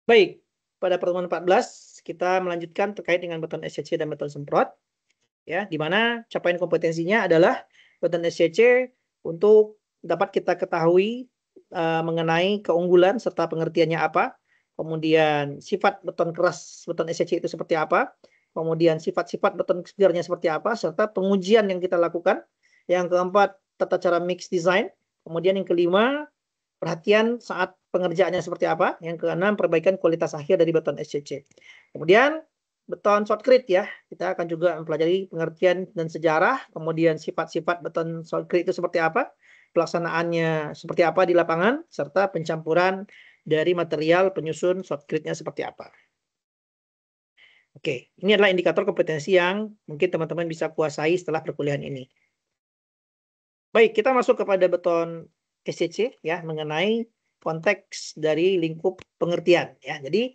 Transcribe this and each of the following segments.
Baik, pada pertemuan 14 kita melanjutkan terkait dengan beton SCC dan beton semprot, ya, di mana capaian kompetensinya adalah beton SCC untuk dapat kita ketahui mengenai keunggulan serta pengertiannya apa, kemudian sifat beton keras beton SCC itu seperti apa, kemudian sifat-sifat beton segarnya seperti apa, serta pengujian yang kita lakukan. Yang keempat, tata cara mix design. Kemudian yang kelima, perhatian saat pengerjaannya seperti apa. Yang keenam, perbaikan kualitas akhir dari beton SCC. Kemudian beton shotcrete ya, kita akan juga mempelajari pengertian dan sejarah, kemudian sifat-sifat beton shotcrete itu seperti apa, pelaksanaannya seperti apa di lapangan, serta pencampuran dari material penyusun shotcrete-nya seperti apa. Oke, ini adalah indikator kompetensi yang mungkin teman-teman bisa kuasai setelah perkuliahan ini. Baik, kita masuk kepada beton SCC ya, mengenai konteks dari lingkup pengertian ya. Jadi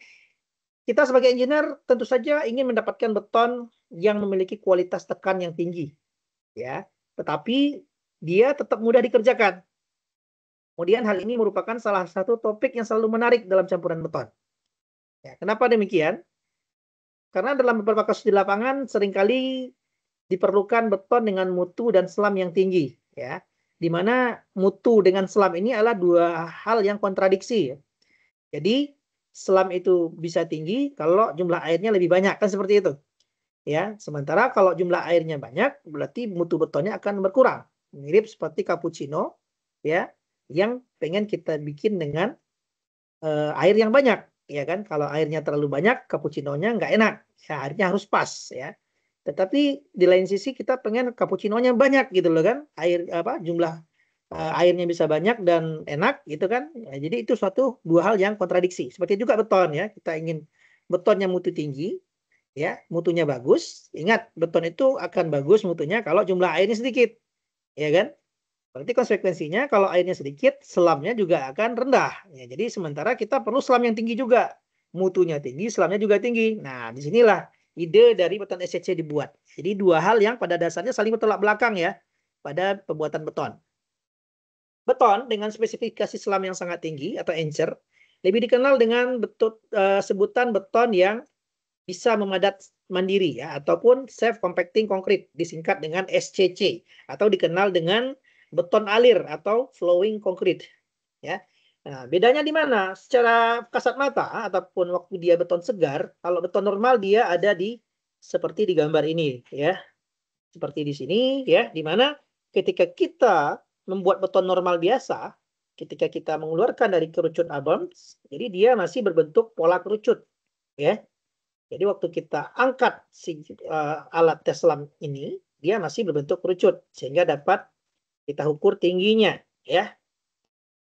kita sebagai engineer tentu saja ingin mendapatkan beton yang memiliki kualitas tekan yang tinggi ya, tetapi dia tetap mudah dikerjakan. Kemudian hal ini merupakan salah satu topik yang selalu menarik dalam campuran beton. Ya, kenapa demikian? Karena dalam beberapa kasus di lapangan seringkali diperlukan beton dengan mutu dan selam yang tinggi ya, di mana mutu dengan selam ini adalah dua hal yang kontradiksi ya. Jadi selam itu bisa tinggi kalau jumlah airnya lebih banyak, kan seperti itu ya. Sementara kalau jumlah airnya banyak berarti mutu betonnya akan berkurang, mirip seperti cappuccino ya, yang pengen kita bikin dengan air yang banyak ya kan. Kalau airnya terlalu banyak cappuccinonya nggak enak ya, airnya harus pas ya. Tetapi di lain sisi kita pengen cappuccinonya banyak gitu loh kan, air apa jumlah airnya bisa banyak dan enak gitu kan ya, jadi itu suatu dua hal yang kontradiksi. Seperti juga beton ya, kita ingin betonnya mutu tinggi ya, mutunya bagus. Ingat, beton itu akan bagus mutunya kalau jumlah airnya sedikit ya kan. Berarti konsekuensinya kalau airnya sedikit, selamnya juga akan rendah. Ya, jadi sementara kita perlu selam yang tinggi juga. Mutunya tinggi, selamnya juga tinggi. Nah, disinilah ide dari beton SCC dibuat. Jadi dua hal yang pada dasarnya saling bertolak belakang ya pada pembuatan beton. Beton dengan spesifikasi selam yang sangat tinggi atau encer lebih dikenal dengan sebutan beton yang bisa memadat mandiri ya, ataupun self compacting concrete, disingkat dengan SCC, atau dikenal dengan beton alir atau flowing concrete ya. Nah, bedanya di mana? Secara kasat mata ataupun waktu dia beton segar, kalau beton normal dia ada di seperti di gambar ini ya. Seperti di sini ya, di mana ketika kita membuat beton normal biasa, ketika kita mengeluarkan dari kerucut Adams, jadi dia masih berbentuk pola kerucut ya. Jadi waktu kita angkat si alat tes selam ini, dia masih berbentuk kerucut sehingga dapat kita ukur tingginya ya.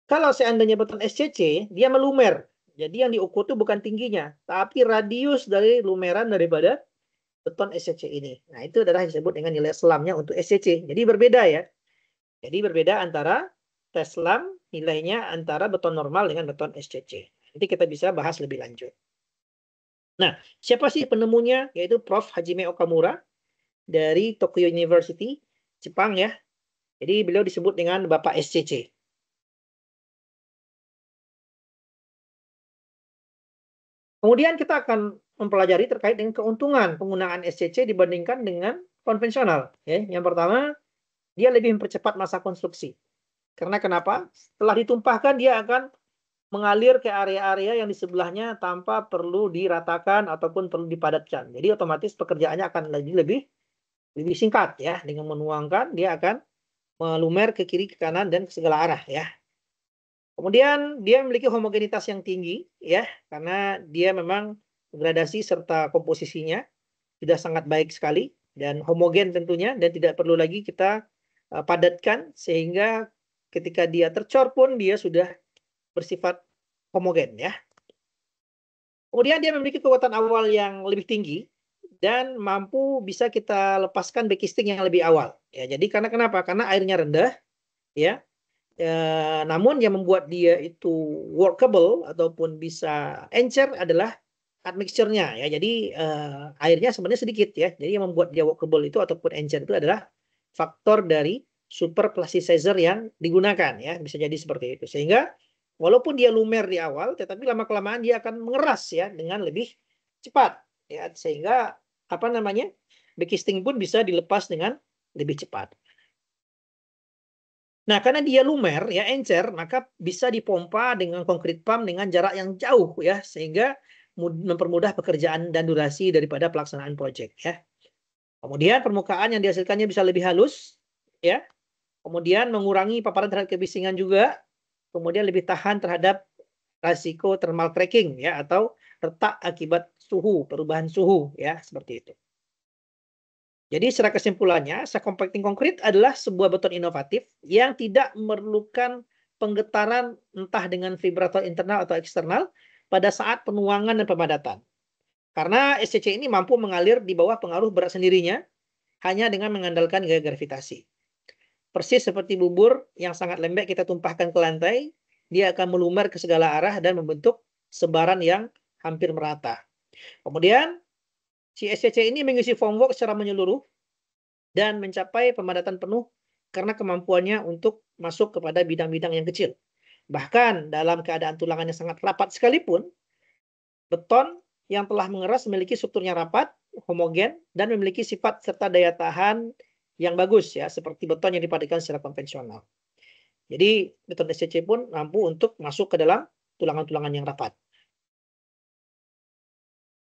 Kalau seandainya beton SCC, dia melumer. Jadi yang diukur itu bukan tingginya, tapi radius dari lumeran daripada beton SCC ini. Nah, itu adalah yang disebut dengan nilai selamnya untuk SCC. Jadi berbeda ya. Jadi berbeda antara tes selam nilainya antara beton normal dengan beton SCC. Nanti kita bisa bahas lebih lanjut. Nah, siapa sih penemunya? Yaitu Prof. Hajime Okamura dari Tokyo University, Jepang ya. Jadi beliau disebut dengan Bapak SCC. Kemudian kita akan mempelajari terkait dengan keuntungan penggunaan SCC dibandingkan dengan konvensional. Ya. Yang pertama, dia lebih mempercepat masa konstruksi. Karena kenapa? Setelah ditumpahkan, dia akan mengalir ke area-area yang di sebelahnya tanpa perlu diratakan ataupun perlu dipadatkan. Jadi otomatis pekerjaannya akan lebih singkat ya. Dengan menuangkan, dia akan melumer ke kiri, ke kanan, dan ke segala arah ya. Kemudian dia memiliki homogenitas yang tinggi ya, karena dia memang gradasi serta komposisinya sudah sangat baik sekali dan homogen tentunya, dan tidak perlu lagi kita padatkan sehingga ketika dia tercor pun dia sudah bersifat homogen ya. Kemudian dia memiliki kekuatan awal yang lebih tinggi dan mampu bisa kita lepaskan backcasting yang lebih awal ya. Jadi karena kenapa? Karena airnya rendah ya. Namun yang membuat dia itu workable ataupun bisa encer adalah admixture-nya ya. Jadi airnya sebenarnya sedikit ya. Jadi yang membuat dia workable itu ataupun encer itu adalah faktor dari super plasticizer yang digunakan ya. Bisa jadi seperti itu. Sehingga walaupun dia lumer di awal, tetapi lama-kelamaan dia akan mengeras ya dengan lebih cepat ya, sehingga apa namanya, backcasting pun bisa dilepas dengan lebih cepat. Nah, karena dia lumer ya, encer, maka bisa dipompa dengan concrete pump dengan jarak yang jauh ya, sehingga mempermudah pekerjaan dan durasi daripada pelaksanaan proyek ya. Kemudian permukaan yang dihasilkannya bisa lebih halus ya. Kemudian mengurangi paparan terhadap kebisingan juga. Kemudian lebih tahan terhadap risiko thermal cracking ya, atau retak akibat suhu, perubahan suhu ya, seperti itu. Jadi secara kesimpulannya, shock compacting concrete adalah sebuah beton inovatif yang tidak memerlukan penggetaran entah dengan vibrator internal atau eksternal pada saat penuangan dan pemadatan. Karena SCC ini mampu mengalir di bawah pengaruh berat sendirinya hanya dengan mengandalkan gaya gravitasi. Persis seperti bubur yang sangat lembek kita tumpahkan ke lantai, dia akan melumer ke segala arah dan membentuk sebaran yang hampir merata. Kemudian si SCC ini mengisi formwork secara menyeluruh dan mencapai pemadatan penuh karena kemampuannya untuk masuk kepada bidang-bidang yang kecil. Bahkan dalam keadaan tulangannya sangat rapat sekalipun, beton yang telah mengeras memiliki strukturnya rapat, homogen, dan memiliki sifat serta daya tahan yang bagus ya, seperti beton yang dipadatkan secara konvensional. Jadi beton SCC pun mampu untuk masuk ke dalam tulangan-tulangan yang rapat.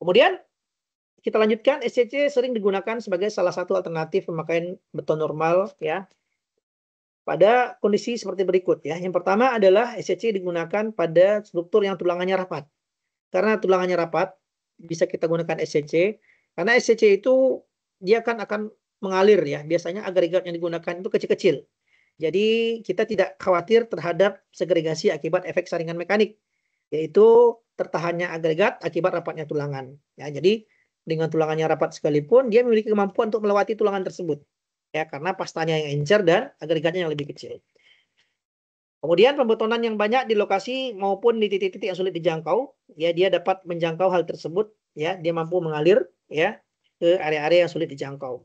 Kemudian kita lanjutkan, SCC sering digunakan sebagai salah satu alternatif pemakaian beton normal ya, pada kondisi seperti berikut ya. Yang pertama adalah SCC digunakan pada struktur yang tulangannya rapat. Karena tulangannya rapat, bisa kita gunakan SCC. Karena SCC itu dia akan mengalir ya. Biasanya agregat yang digunakan itu kecil-kecil. Jadi kita tidak khawatir terhadap segregasi akibat efek saringan mekanik, yaitu tertahannya agregat akibat rapatnya tulangan. Ya, jadi dengan tulangannya rapat sekalipun, dia memiliki kemampuan untuk melewati tulangan tersebut. Ya, karena pastanya yang encer dan agregatnya yang lebih kecil. Kemudian pembetonan yang banyak di lokasi maupun di titik-titik yang sulit dijangkau, ya dia dapat menjangkau hal tersebut, ya dia mampu mengalir, ya ke area-area yang sulit dijangkau.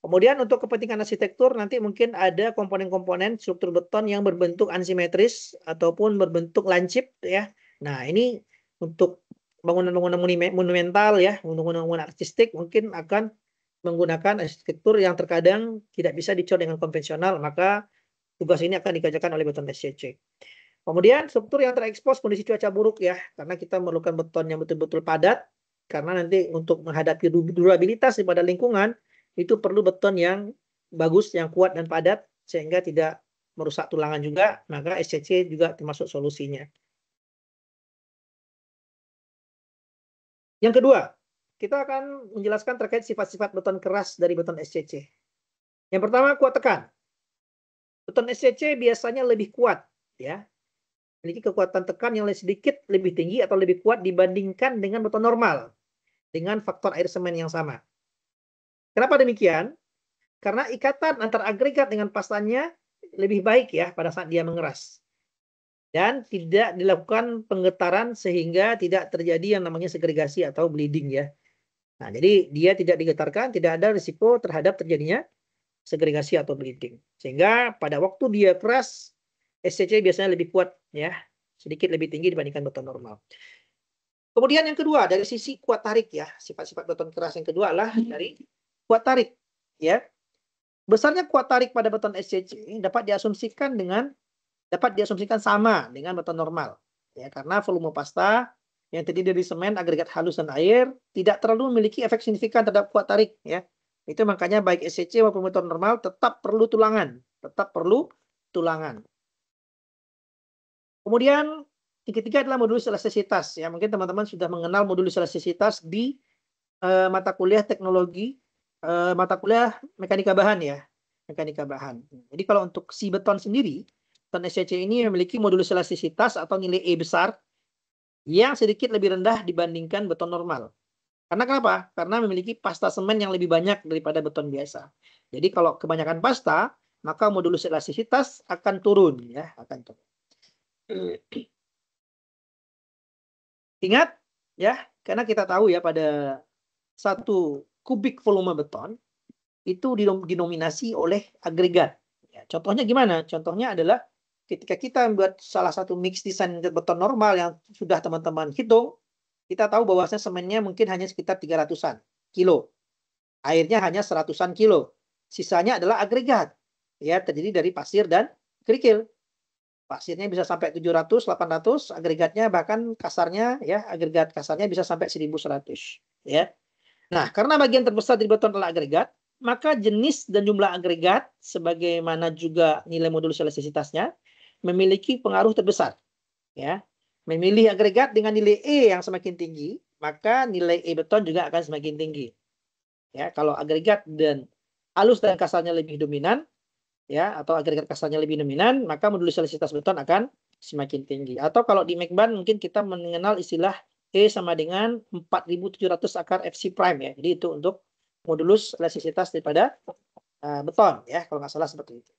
Kemudian untuk kepentingan arsitektur nanti mungkin ada komponen-komponen struktur beton yang berbentuk asimetris ataupun berbentuk lancip, ya. Nah ini untuk bangunan-bangunan monumental, ya, bangunan-bangunan artistik mungkin akan menggunakan arsitektur yang terkadang tidak bisa dicor dengan konvensional, maka tugas ini akan dikerjakan oleh beton SCC. Kemudian struktur yang terekspos kondisi cuaca buruk ya, karena kita memerlukan beton yang betul-betul padat, karena nanti untuk menghadapi durabilitas daripada lingkungan, itu perlu beton yang bagus, yang kuat dan padat, sehingga tidak merusak tulangan juga, maka SCC juga termasuk solusinya. Yang kedua, kita akan menjelaskan terkait sifat-sifat beton keras dari beton SCC. Yang pertama, kuat tekan. Beton SCC biasanya lebih kuat, ya, memiliki kekuatan tekan yang sedikit lebih tinggi atau lebih kuat dibandingkan dengan beton normal dengan faktor air semen yang sama. Kenapa demikian? Karena ikatan antar agregat dengan pastanya lebih baik ya pada saat dia mengeras. Dan tidak dilakukan penggetaran sehingga tidak terjadi yang namanya segregasi atau bleeding ya. Nah, jadi dia tidak digetarkan, tidak ada risiko terhadap terjadinya segregasi atau bleeding. Sehingga pada waktu dia keras, SCC biasanya lebih kuat ya, sedikit lebih tinggi dibandingkan beton normal. Kemudian yang kedua dari sisi kuat tarik ya, sifat-sifat beton keras yang kedua adalah dari kuat tarik ya. Besarnya kuat tarik pada beton SCC dapat diasumsikan sama dengan beton normal ya, karena volume pasta yang terdiri dari semen, agregat halus dan air tidak terlalu memiliki efek signifikan terhadap kuat tarik ya. Itu makanya baik SCC maupun beton normal tetap perlu tulangan, Kemudian yang ketiga adalah modulus elastisitas ya. Mungkin teman-teman sudah mengenal modulus elastisitas di mata kuliah teknologi, mata kuliah mekanika bahan ya, mekanika bahan. Jadi kalau untuk si beton sendiri, beton SCC ini memiliki modulus elastisitas atau nilai E besar yang sedikit lebih rendah dibandingkan beton normal. Karena kenapa? Karena memiliki pasta semen yang lebih banyak daripada beton biasa. Jadi kalau kebanyakan pasta, maka modulus elastisitas akan turun ya, akan turun. Ingat ya, karena kita tahu ya pada 1 kubik volume beton itu dinominasi oleh agregat. Ya, contohnya gimana? Contohnya adalah ketika kita membuat salah satu mix desain beton normal yang sudah teman-teman hitung, kita tahu bahwasanya semennya mungkin hanya sekitar 300-an kilo. Airnya hanya 100-an kilo. Sisanya adalah agregat. Ya, terdiri dari pasir dan kerikil. Pasirnya bisa sampai 700, 800, agregatnya bahkan kasarnya ya, agregat kasarnya bisa sampai 1100, ya. Nah, karena bagian terbesar dari beton adalah agregat, maka jenis dan jumlah agregat sebagaimana juga nilai modulus elastisitasnya memiliki pengaruh terbesar, ya. Memilih agregat dengan nilai E yang semakin tinggi, maka nilai E beton juga akan semakin tinggi. Ya, kalau agregat dan halus dan kasarnya lebih dominan, ya, atau agregat kasarnya lebih dominan, maka modulus elastisitas beton akan semakin tinggi. Atau kalau di Mekban mungkin kita mengenal istilah E sama dengan 4.700 akar FC prime ya. Jadi itu untuk modulus elastisitas daripada beton ya, kalau nggak salah seperti itu.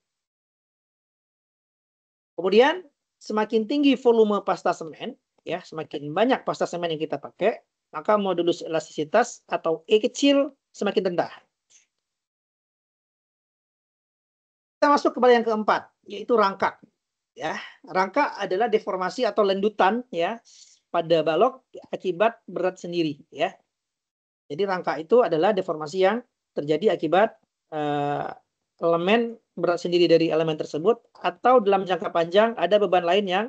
Kemudian semakin tinggi volume pasta semen, ya, semakin banyak pasta semen yang kita pakai, maka modulus elastisitas atau E kecil semakin rendah. Kita masuk kepada yang keempat, yaitu rangka. Ya, rangka adalah deformasi atau lendutan ya pada balok akibat berat sendiri ya. Jadi rangka itu adalah deformasi yang terjadi akibat elemen berat sendiri dari elemen tersebut atau dalam jangka panjang ada beban lain yang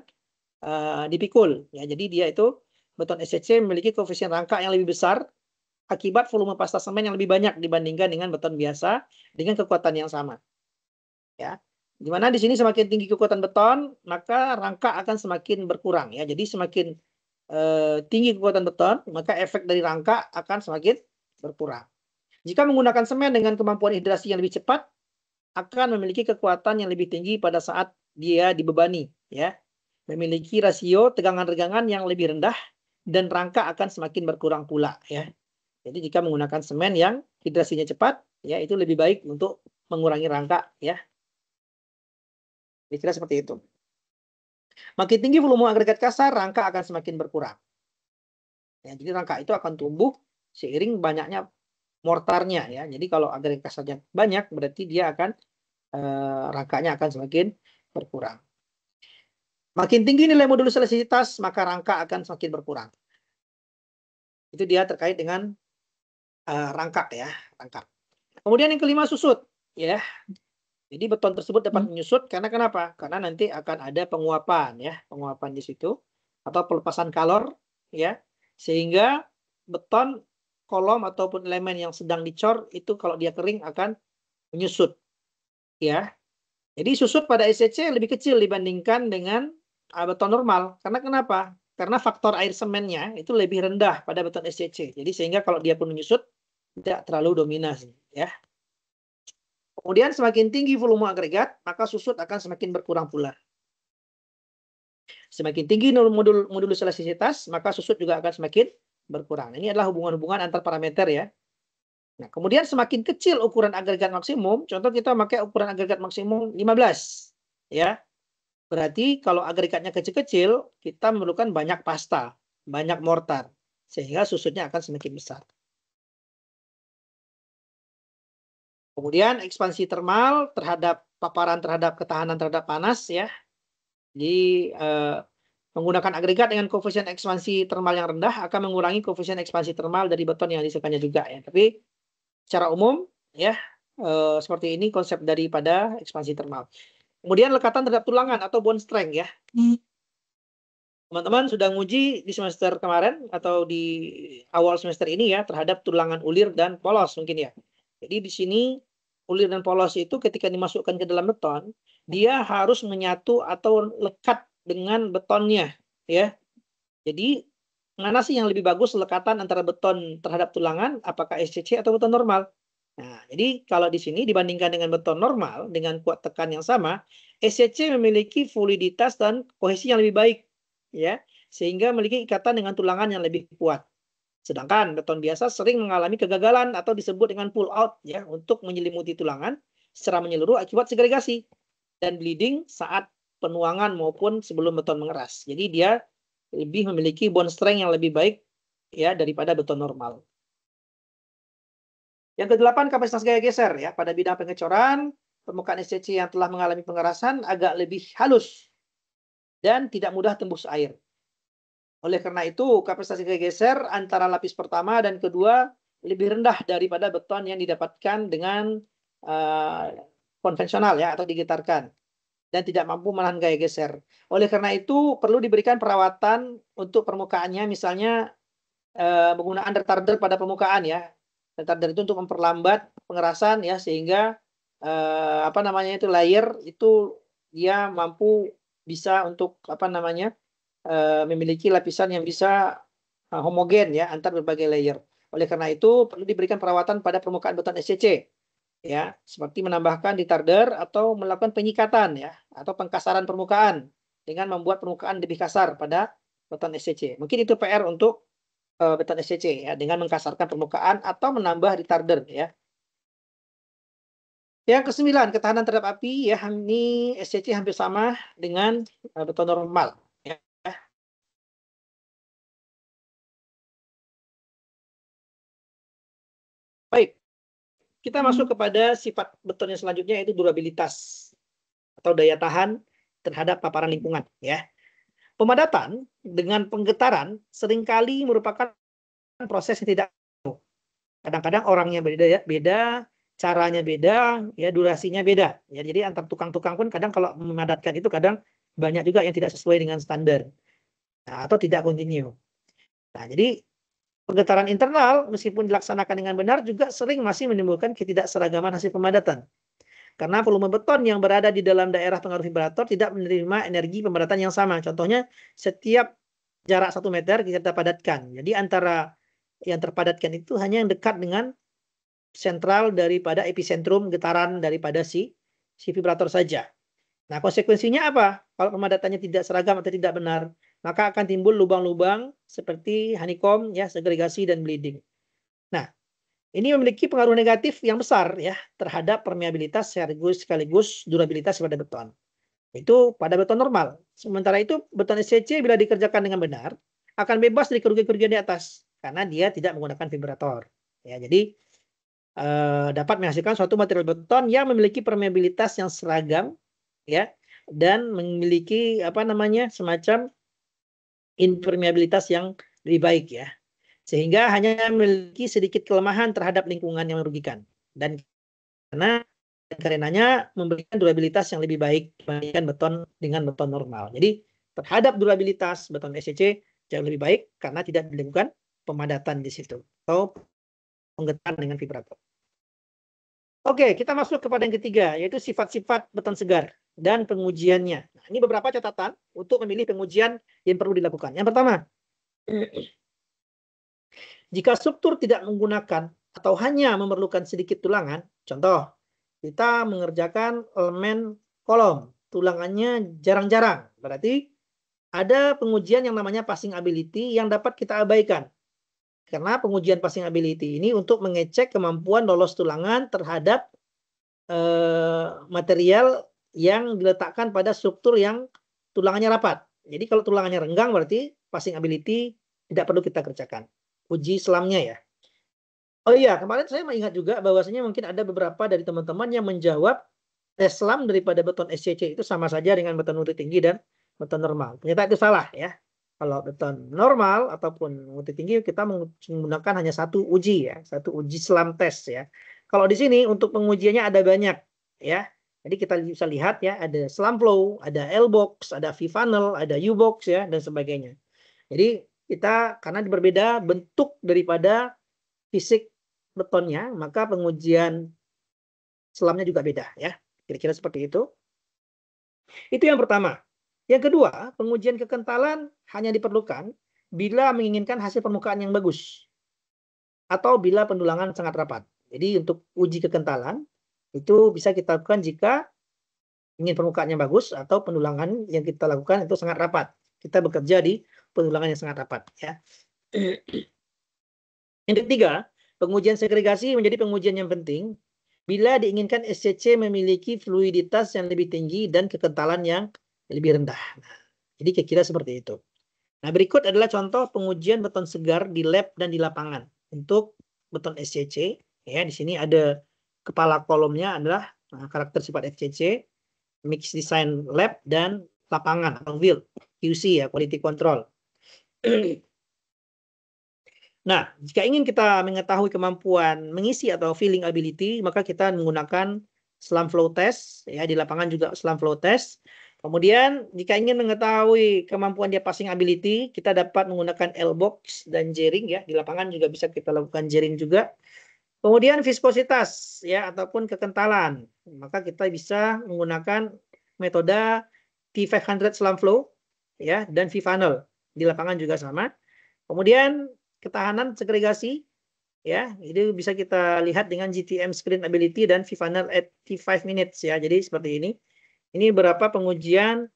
dipikul ya. Jadi dia itu beton SCC memiliki koefisien rangka yang lebih besar akibat volume pasta semen yang lebih banyak dibandingkan dengan beton biasa dengan kekuatan yang sama. Ya. Di mana di sini semakin tinggi kekuatan beton, maka rangka akan semakin berkurang ya. Jadi semakin tinggi kekuatan beton, maka efek dari rangka akan semakin berkurang. Jika menggunakan semen dengan kemampuan hidrasi yang lebih cepat, akan memiliki kekuatan yang lebih tinggi pada saat dia dibebani ya. Memiliki rasio tegangan-regangan yang lebih rendah dan rangka akan semakin berkurang pula ya. Jadi jika menggunakan semen yang hidrasinya cepat, ya itu lebih baik untuk mengurangi rangka ya. Kira-kira seperti itu. Makin tinggi volume agregat kasar, rangka akan semakin berkurang. Ya, jadi rangka itu akan tumbuh seiring banyaknya mortarnya ya. Jadi kalau agregat kasarnya banyak, berarti dia akan rangkanya akan semakin berkurang. Makin tinggi nilai modulus elastisitas, maka rangka akan semakin berkurang. Itu dia terkait dengan rangka ya, rangka. Kemudian yang kelima susut ya. Jadi beton tersebut dapat menyusut karena kenapa? Karena nanti akan ada penguapan ya, penguapan di situ atau pelepasan kalor ya. Sehingga beton kolom ataupun elemen yang sedang dicor itu kalau dia kering akan menyusut ya. Jadi susut pada SCC lebih kecil dibandingkan dengan beton normal. Karena kenapa? Karena faktor air semennya itu lebih rendah pada beton SCC. Jadi sehingga kalau dia pun menyusut tidak terlalu dominan ya. Kemudian semakin tinggi volume agregat, maka susut akan semakin berkurang pula. Semakin tinggi modulus elastisitas, maka susut juga akan semakin berkurang. Ini adalah hubungan-hubungan antar parameter ya. Nah, kemudian semakin kecil ukuran agregat maksimum, contoh kita pakai ukuran agregat maksimum 15. Ya. Berarti kalau agregatnya kecil-kecil, kita memerlukan banyak pasta, banyak mortar. Sehingga susutnya akan semakin besar. Kemudian ekspansi termal terhadap paparan terhadap ketahanan terhadap panas ya. Jadi menggunakan agregat dengan koefisien ekspansi termal yang rendah akan mengurangi koefisien ekspansi termal dari beton yang disukainya juga ya. Tapi secara umum ya seperti ini konsep daripada ekspansi termal. Kemudian lekatan terhadap tulangan atau bond strength ya. Teman-teman sudah nguji di semester kemarin atau di awal semester ini ya terhadap tulangan ulir dan polos mungkin ya. Jadi di sini ulir dan polos itu ketika dimasukkan ke dalam beton, dia harus menyatu atau lekat dengan betonnya ya. Jadi mana sih yang lebih bagus lekatan antara beton terhadap tulangan, apakah SCC atau beton normal? Nah, jadi kalau di sini dibandingkan dengan beton normal dengan kuat tekan yang sama, SCC memiliki fluiditas dan kohesi yang lebih baik ya, sehingga memiliki ikatan dengan tulangan yang lebih kuat. Sedangkan beton biasa sering mengalami kegagalan atau disebut dengan pull out ya untuk menyelimuti tulangan secara menyeluruh akibat segregasi dan bleeding saat penuangan maupun sebelum beton mengeras. Jadi dia lebih memiliki bond strength yang lebih baik ya daripada beton normal. Yang kedelapan, kapasitas gaya geser ya. Pada bidang pengecoran, permukaan SCC yang telah mengalami pengerasan agak lebih halus dan tidak mudah tembus air. Oleh karena itu, kapasitas geser antara lapis pertama dan kedua lebih rendah daripada beton yang didapatkan dengan konvensional ya, atau digetarkan, dan tidak mampu menahan gaya geser. Oleh karena itu, perlu diberikan perawatan untuk permukaannya, misalnya penggunaan retarder pada permukaan ya. Retarder itu untuk memperlambat pengerasan ya, sehingga layer itu dia mampu bisa untuk memiliki lapisan yang bisa homogen ya antar berbagai layer. Oleh karena itu perlu diberikan perawatan pada permukaan beton SCC ya, seperti menambahkan retarder atau melakukan penyikatan ya, atau pengkasaran permukaan dengan membuat permukaan lebih kasar pada beton SCC. Mungkin itu PR untuk beton SCC ya, dengan mengkasarkan permukaan atau menambah retarder ya. Yang ke-9, ketahanan terhadap api ya, ini SCC hampir sama dengan beton normal ya. Baik, kita masuk kepada sifat beton yang selanjutnya, yaitu durabilitas atau daya tahan terhadap paparan lingkungan ya. Pemadatan dengan penggetaran seringkali merupakan proses yang tidak, kadang-kadang orangnya beda, caranya beda, ya durasinya beda. Ya, jadi antar tukang-tukang pun kadang kalau memadatkan itu kadang banyak juga yang tidak sesuai dengan standar, nah, atau tidak kontinu. Nah, jadi penggetaran internal meskipun dilaksanakan dengan benar juga sering masih menimbulkan ketidakseragaman hasil pemadatan. Karena volume beton yang berada di dalam daerah pengaruh vibrator tidak menerima energi pemadatan yang sama. Contohnya, setiap jarak 1 meter kita padatkan. Jadi antara yang terpadatkan itu hanya yang dekat dengan sentral daripada epicentrum getaran daripada si vibrator saja. Nah, konsekuensinya apa? Kalau pemadatannya tidak seragam atau tidak benar, maka akan timbul lubang-lubang seperti honeycomb, ya, segregasi dan bleeding. Nah, ini memiliki pengaruh negatif yang besar ya terhadap permeabilitas sekaligus durabilitas pada beton. Itu pada beton normal. Sementara itu beton SCC bila dikerjakan dengan benar akan bebas dari kerugian-kerugian di atas karena dia tidak menggunakan vibrator. Ya, jadi dapat menghasilkan suatu material beton yang memiliki permeabilitas yang seragam ya, dan memiliki semacam impermeabilitas yang lebih baik ya, sehingga hanya memiliki sedikit kelemahan terhadap lingkungan yang merugikan, dan karenanya memberikan durabilitas yang lebih baik dibandingkan beton dengan beton normal. Jadi terhadap durabilitas beton SCC jauh lebih baik karena tidak dilakukan pemadatan di situ atau penggetaran dengan vibrator. Oke, kita masuk kepada yang ketiga, yaitu sifat-sifat beton segar dan pengujiannya. Nah, ini beberapa catatan untuk memilih pengujian yang perlu dilakukan. Yang pertama, jika struktur tidak menggunakan atau hanya memerlukan sedikit tulangan, contoh, kita mengerjakan elemen kolom, tulangannya jarang-jarang, berarti ada pengujian yang namanya passing ability yang dapat kita abaikan. Karena pengujian passing ability ini untuk mengecek kemampuan lolos tulangan terhadap material yang diletakkan pada struktur yang tulangannya rapat. Jadi kalau tulangannya renggang berarti passing ability tidak perlu kita kerjakan. Uji selamnya ya. Oh iya, kemarin saya mengingat juga bahwasanya mungkin ada beberapa dari teman-teman yang menjawab tes selam daripada beton SCC itu sama saja dengan beton multi tinggi dan beton normal. Ternyata itu salah ya. Kalau beton normal ataupun multi tinggi kita menggunakan hanya satu uji ya, satu uji selam tes ya. Kalau di sini untuk pengujiannya ada banyak ya. Jadi kita bisa lihat ya, ada slam flow, ada L-box, ada V-funnel, ada U-box ya, dan sebagainya. Jadi kita karena berbeda bentuk daripada fisik betonnya, maka pengujian selamnya juga beda ya. Kira-kira seperti itu. Itu yang pertama. Yang kedua, pengujian kekentalan hanya diperlukan bila menginginkan hasil permukaan yang bagus atau bila pendulangan sangat rapat. Jadi untuk uji kekentalan itu bisa kita lakukan jika ingin permukaannya bagus atau pendulangan yang kita lakukan itu sangat rapat. Kita bekerja di pendulangan yang sangat rapat ya. Yang ketiga, pengujian segregasi menjadi pengujian yang penting bila diinginkan SCC memiliki fluiditas yang lebih tinggi dan kekentalan yang lebih rendah. Nah, jadi kira-kira seperti itu. Nah, berikut adalah contoh pengujian beton segar di lab dan di lapangan untuk beton SCC. Ya, di sini ada kepala kolomnya adalah karakter sifat FCC, mix design lab, dan lapangan atau field, QC ya, quality control. Nah, jika ingin kita mengetahui kemampuan mengisi atau filling ability, maka kita menggunakan slam flow test, ya di lapangan juga slam flow test. Kemudian, jika ingin mengetahui kemampuan dia passing ability, kita dapat menggunakan L-box dan jaring, ya di lapangan juga bisa kita lakukan jaring juga. Kemudian viskositas, ya ataupun kekentalan, maka kita bisa menggunakan metode T500 slam flow, ya dan V-funnel di lapangan juga sama. Kemudian ketahanan segregasi, ya itu bisa kita lihat dengan GTM screen ability dan V-funnel at T5 minutes ya. Jadi seperti ini. Ini beberapa pengujian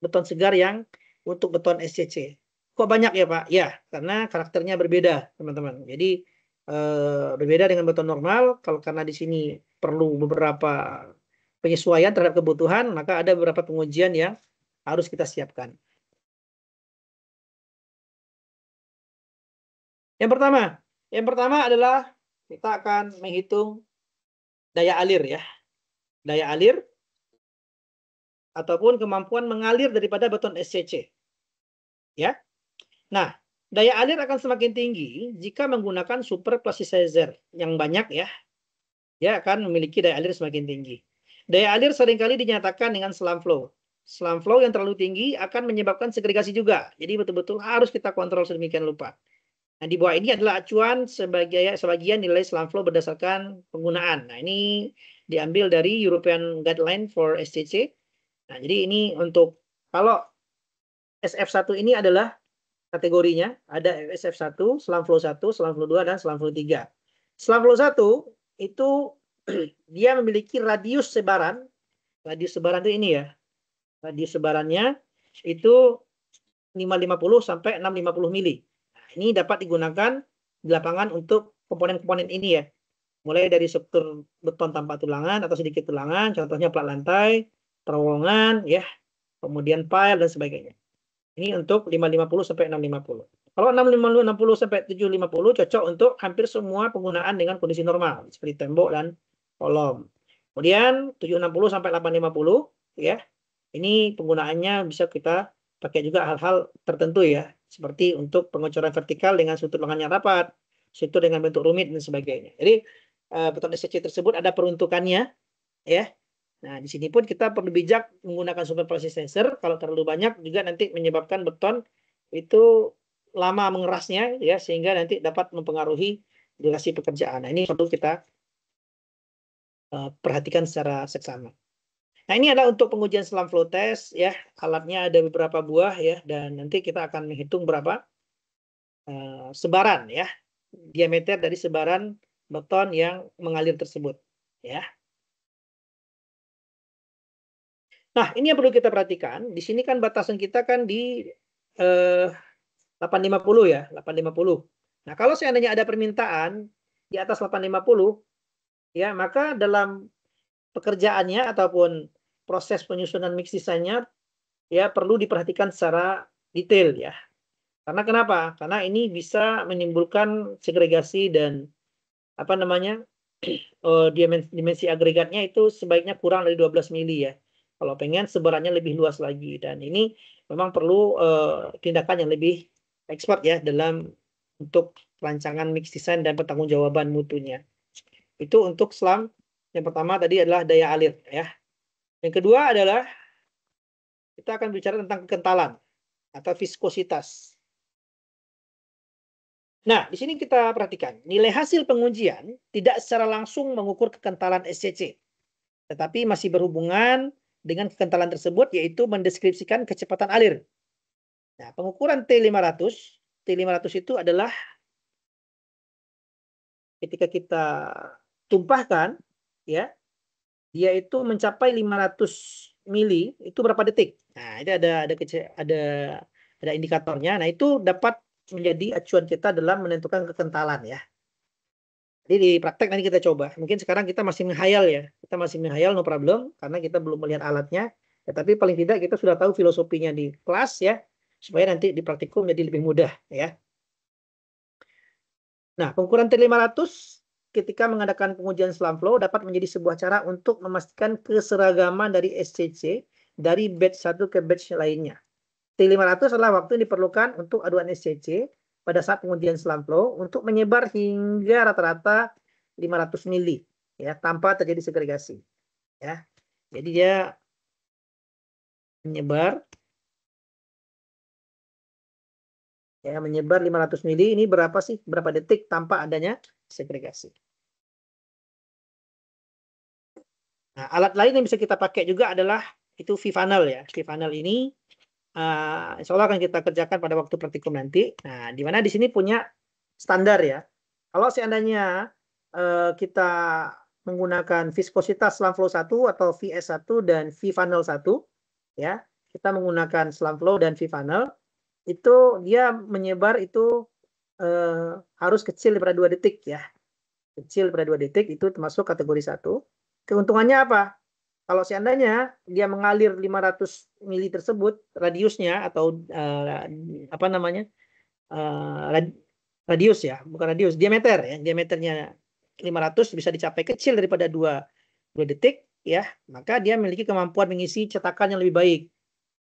beton segar yang untuk beton SCC. Kok banyak ya Pak? Ya, karena karakternya berbeda teman-teman. Jadi berbeda dengan beton normal. Kalau karena di sini perlu beberapa penyesuaian terhadap kebutuhan, maka ada beberapa pengujian yang harus kita siapkan. Yang pertama adalah kita akan menghitung daya alir ya. Daya alir ataupun kemampuan mengalir daripada beton SCC. Ya. Nah, daya alir akan semakin tinggi jika menggunakan super plasticizer yang banyak ya. Dia akan memiliki daya alir semakin tinggi. Daya alir seringkali dinyatakan dengan slam flow. Slam flow yang terlalu tinggi akan menyebabkan segregasi juga. Jadi betul-betul harus kita kontrol sedemikian rupa. Nah, di bawah ini adalah acuan sebagian nilai slam flow berdasarkan penggunaan. Nah, ini diambil dari European Guideline for SCC. Nah, jadi ini untuk kalau SF1 ini adalah kategorinya, ada SF1, slam flow 1, slam flow 2, dan slam flow 3. Slam flow 1 itu dia memiliki radius sebaran itu ini ya. Radius sebarannya itu 550 sampai 650 mili. Ini dapat digunakan di lapangan untuk komponen-komponen ini ya. Mulai dari struktur beton tanpa tulangan atau sedikit tulangan, contohnya plat lantai, terowongan, ya, kemudian pile dan sebagainya. Ini untuk 550 sampai 650. Kalau 650 sampai 750 cocok untuk hampir semua penggunaan dengan kondisi normal, seperti tembok dan kolom. Kemudian 760 sampai 850, ya. Ini penggunaannya bisa kita pakai juga hal-hal tertentu ya, seperti untuk pengecoran vertikal dengan struktur lengannya rapat, struktur dengan bentuk rumit dan sebagainya. Jadi beton SCC tersebut ada peruntukannya ya. Nah, di sini pun kita perlu bijak menggunakan super plasticizer. Kalau terlalu banyak juga nanti menyebabkan beton itu lama mengerasnya ya, sehingga nanti dapat mempengaruhi durasi pekerjaan. Nah, ini perlu kita perhatikan secara seksama. Nah, ini adalah untuk pengujian slam flow test ya. Alatnya ada beberapa buah ya, dan nanti kita akan menghitung berapa sebaran ya, diameter dari sebaran beton yang mengalir tersebut ya. Nah, ini yang perlu kita perhatikan. Di sini kan batasan kita kan di 850 ya, 850. Nah, kalau seandainya ada permintaan di atas 850 ya, maka dalam pekerjaannya ataupun proses penyusunan mix desainnya ya perlu diperhatikan secara detail ya. Karena kenapa? Karena ini bisa menimbulkan segregasi dan apa namanya? Dimensi agregatnya itu sebaiknya kurang dari 12 mili ya. Kalau pengen sebarannya lebih luas lagi, dan ini memang perlu tindakan yang lebih expert ya dalam untuk perancangan mix design dan pertanggungjawaban mutunya. Itu untuk slam. Yang pertama tadi adalah daya alir ya. Yang kedua adalah kita akan bicara tentang kekentalan atau viskositas. Nah, di sini kita perhatikan, nilai hasil pengujian tidak secara langsung mengukur kekentalan SCC, tetapi masih berhubungan dengan kekentalan tersebut, yaitu mendeskripsikan kecepatan alir. Nah, pengukuran T500 itu adalah ketika kita tumpahkan, ya, dia itu mencapai 500 mili, itu berapa detik? Nah, ini ada indikatornya. Nah, itu dapat menjadi acuan kita dalam menentukan kekentalan ya. Jadi di praktek nanti kita coba. Mungkin sekarang kita masih menghayal ya. Kita masih menghayal, no problem, karena kita belum melihat alatnya. Ya, tapi paling tidak kita sudah tahu filosofinya di kelas ya, supaya nanti di praktikum jadi lebih mudah ya. Nah, pengukuran T500 ketika mengadakan pengujian slam flow dapat menjadi sebuah cara untuk memastikan keseragaman dari SCC dari batch satu ke batch lainnya. T500 adalah waktu yang diperlukan untuk aduan SCC pada saat pengujian selam flow untuk menyebar hingga rata-rata 500 mili ya tanpa terjadi segregasi ya. Jadi dia menyebar 500 mili ini berapa detik tanpa adanya segregasi. Nah, alat lain yang bisa kita pakai juga adalah itu V-funnel ya. V-funnel ini insya Allah akan kita kerjakan pada waktu praktikum nanti. Nah, di mana di sini punya standar ya. Kalau seandainya kita menggunakan viskositas selam flow 1 atau VS1 dan V-funnel 1 ya, kita menggunakan selam flow dan V-funnel itu dia menyebar itu harus kecil daripada 2 detik ya. Kecil daripada 2 detik itu termasuk kategori 1. Keuntungannya apa? Kalau seandainya dia mengalir 500 mili tersebut, radiusnya atau apa namanya? Radius ya, bukan radius, diameter ya. Diameternya 500 bisa dicapai kecil daripada 2 detik ya, maka dia memiliki kemampuan mengisi cetakan yang lebih baik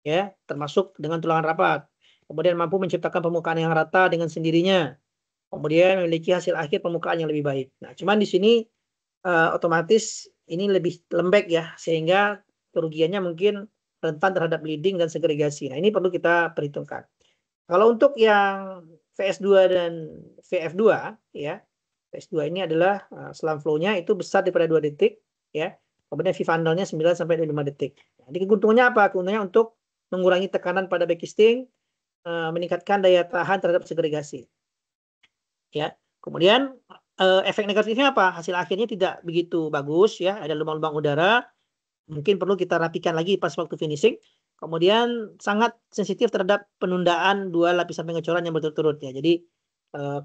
ya, termasuk dengan tulangan rapat. Kemudian mampu menciptakan permukaan yang rata dengan sendirinya. Kemudian memiliki hasil akhir permukaan yang lebih baik. Nah, cuman di sini otomatis ini lebih lembek ya, sehingga kerugiannya mungkin rentan terhadap bleeding dan segregasi. Nah, ini perlu kita perhitungkan. Kalau untuk yang VS2 dan VF2 ya, VS2 ini adalah selam flow-nya itu besar daripada 2 detik ya. Kemudian V-funnel-nya 9 sampai 5 detik. Jadi keuntungannya apa? Keuntungannya untuk mengurangi tekanan pada backcasting, meningkatkan daya tahan terhadap segregasi. Ya. Kemudian efek negatifnya apa? Hasil akhirnya tidak begitu bagus ya, ada lubang-lubang udara. Mungkin perlu kita rapikan lagi pas waktu finishing. Kemudian sangat sensitif terhadap penundaan 2 lapisan pengecoran yang berturut-turut ya. Jadi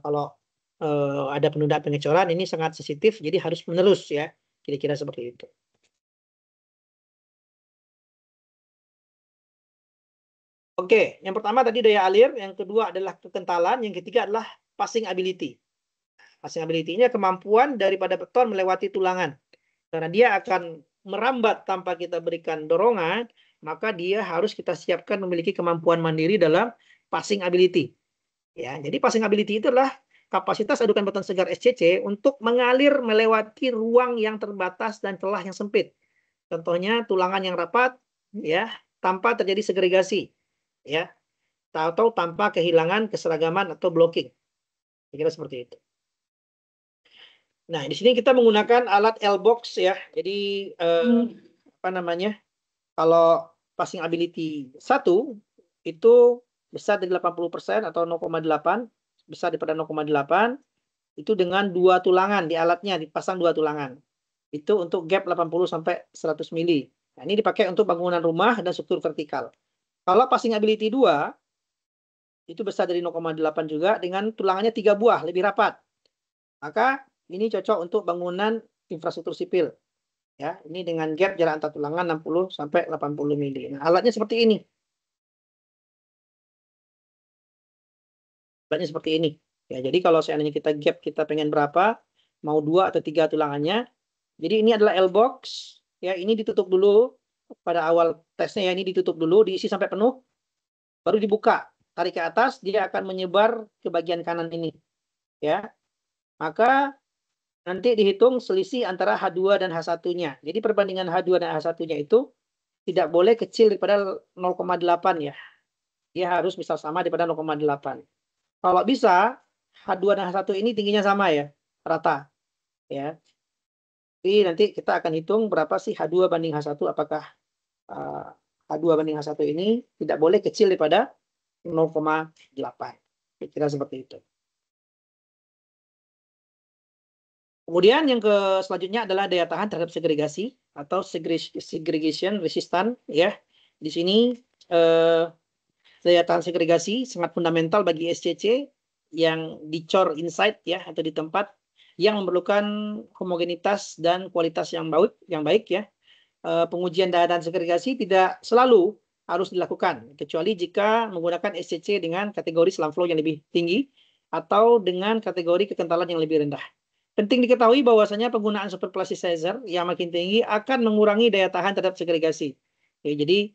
kalau ada penundaan pengecoran ini sangat sensitif, jadi harus menerus ya. Kira-kira seperti itu. Oke, yang pertama tadi daya alir, yang kedua adalah kekentalan, yang ketiga adalah passing ability. Passing ability-nya kemampuan daripada beton melewati tulangan. Karena dia akan merambat tanpa kita berikan dorongan, maka dia harus kita siapkan memiliki kemampuan mandiri dalam passing ability. Ya, jadi passing ability itu adalah kapasitas adukan beton segar SCC untuk mengalir melewati ruang yang terbatas dan celah yang sempit. Contohnya tulangan yang rapat, ya, tanpa terjadi segregasi, ya, atau tanpa kehilangan keseragaman atau blocking. Kira-kira seperti itu. Nah, di sini kita menggunakan alat L-box ya. Jadi apa namanya? Kalau passing ability 1 itu besar dari 80% atau 0,8, besar daripada 0,8 itu dengan 2 tulangan di alatnya, dipasang 2 tulangan. Itu untuk gap 80 sampai 100 mili. Nah, ini dipakai untuk bangunan rumah dan struktur vertikal. Kalau passing ability 2 itu besar dari 0,8 juga dengan tulangannya 3 buah, lebih rapat. Maka ini cocok untuk bangunan infrastruktur sipil. Ya, ini dengan gap jarak antar tulangan 60 sampai 80 mili. Nah, alatnya seperti ini. Alatnya seperti ini. Ya, jadi kalau seandainya kita gap kita pengen berapa, mau 2 atau 3 tulangannya. Jadi ini adalah L-box. Ya, ini ditutup dulu pada awal tesnya ya, ini ditutup dulu, diisi sampai penuh. Baru dibuka. Tarik ke atas, dia akan menyebar ke bagian kanan ini. Ya. Maka nanti dihitung selisih antara H2 dan H1-nya. Jadi perbandingan H2 dan H1-nya itu tidak boleh kecil daripada 0,8 ya. Dia harus bisa sama daripada 0,8. Kalau bisa, H2 dan H1 ini tingginya sama ya, rata. Ya. Jadi nanti kita akan hitung berapa sih H2 banding H1, apakah H2 banding H1 ini tidak boleh kecil daripada 0,8. Kira-kira seperti itu. Kemudian yang selanjutnya adalah daya tahan terhadap segregasi atau segregation resistant ya. Di sini daya tahan segregasi sangat fundamental bagi SCC yang dicor inside ya atau di tempat yang memerlukan homogenitas dan kualitas yang baik ya. Pengujian daya tahan segregasi tidak selalu harus dilakukan kecuali jika menggunakan SCC dengan kategori selam flow yang lebih tinggi atau dengan kategori kekentalan yang lebih rendah. Penting diketahui bahwasanya penggunaan super plasticizer yang makin tinggi akan mengurangi daya tahan terhadap segregasi. Ya, jadi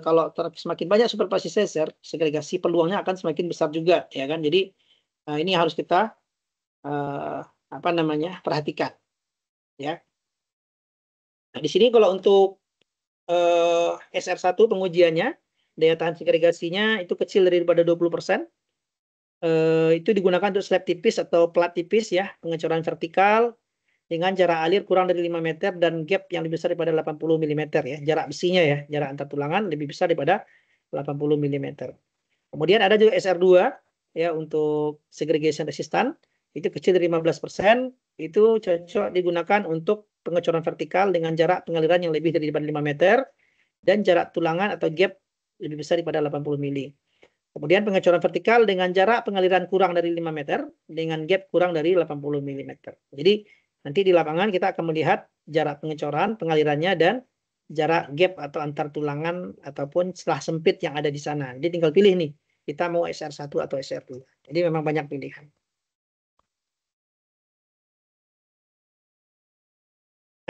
kalau semakin banyak superposisi segregasi peluangnya akan semakin besar juga, ya kan? Jadi ini harus kita apa namanya perhatikan, ya. Nah, di sini kalau untuk SR1 pengujiannya, daya tahan segregasinya itu kecil daripada 20%. Itu digunakan untuk slab tipis atau plat tipis ya, pengecoran vertikal dengan jarak alir kurang dari 5 meter dan gap yang lebih besar daripada 80 mm ya. Jarak besinya ya, jarak antar tulangan lebih besar daripada 80 mm. Kemudian ada juga SR2 ya untuk segregation resistant, itu kecil dari 15%, itu cocok digunakan untuk pengecoran vertikal dengan jarak pengaliran yang lebih dari 5 meter dan jarak tulangan atau gap lebih besar daripada 80 mm. Kemudian pengecoran vertikal dengan jarak pengaliran kurang dari 5 meter dengan gap kurang dari 80 mm. Jadi nanti di lapangan kita akan melihat jarak pengecoran, pengalirannya, dan jarak gap atau antar tulangan ataupun celah sempit yang ada di sana. Jadi tinggal pilih nih, kita mau SR1 atau SR2. Jadi memang banyak pilihan.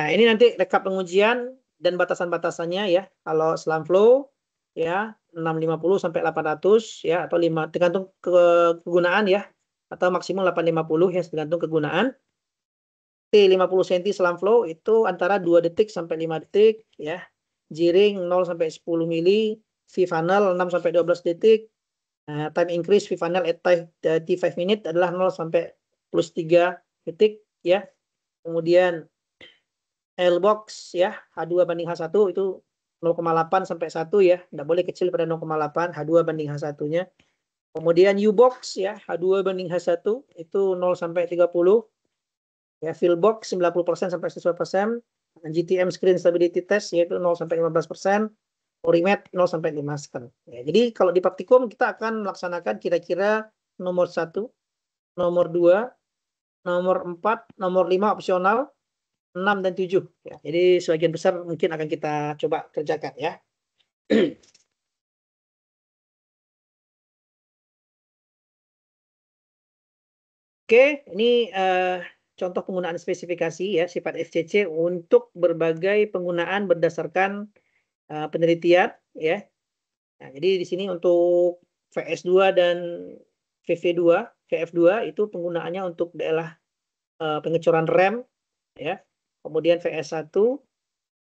Nah, ini nanti rekap pengujian dan batasan-batasannya ya. Kalau slam flow ya 650 sampai 800 ya atau 5 tergantung kegunaan ya atau maksimum 850 ya tergantung kegunaan. T50 cm slam flow itu antara 2 detik sampai 5 detik ya. Jiring 0 sampai 10 mili, V-funnel 6 sampai 12 detik. Time increase V-funnel at T5 minute adalah 0 sampai plus 3 detik ya. Kemudian L-box ya, H2 banding H1 itu 0,8 sampai 1 ya. Tidak boleh kecil pada 0,8, H2 banding H1-nya. Kemudian U-box ya, H2 banding H1 itu 0 sampai 30. Ya, fill box 90% sampai 100%. GTM screen stability test yaitu 0 sampai 15%. Orimet 0 sampai 5 ya, jadi kalau di praktikum kita akan melaksanakan kira-kira nomor 1, nomor 2, nomor 4, nomor 5 opsional, 6 dan 7 ya. Jadi sebagian besar mungkin akan kita coba kerjakan ya. Oke, ini contoh penggunaan spesifikasi ya sifat FCC untuk berbagai penggunaan berdasarkan penelitian ya. Nah, jadi di sini untuk VS2 dan VV2, VF2 itu penggunaannya untuk adalah pengecoran rem ya. Kemudian VS1,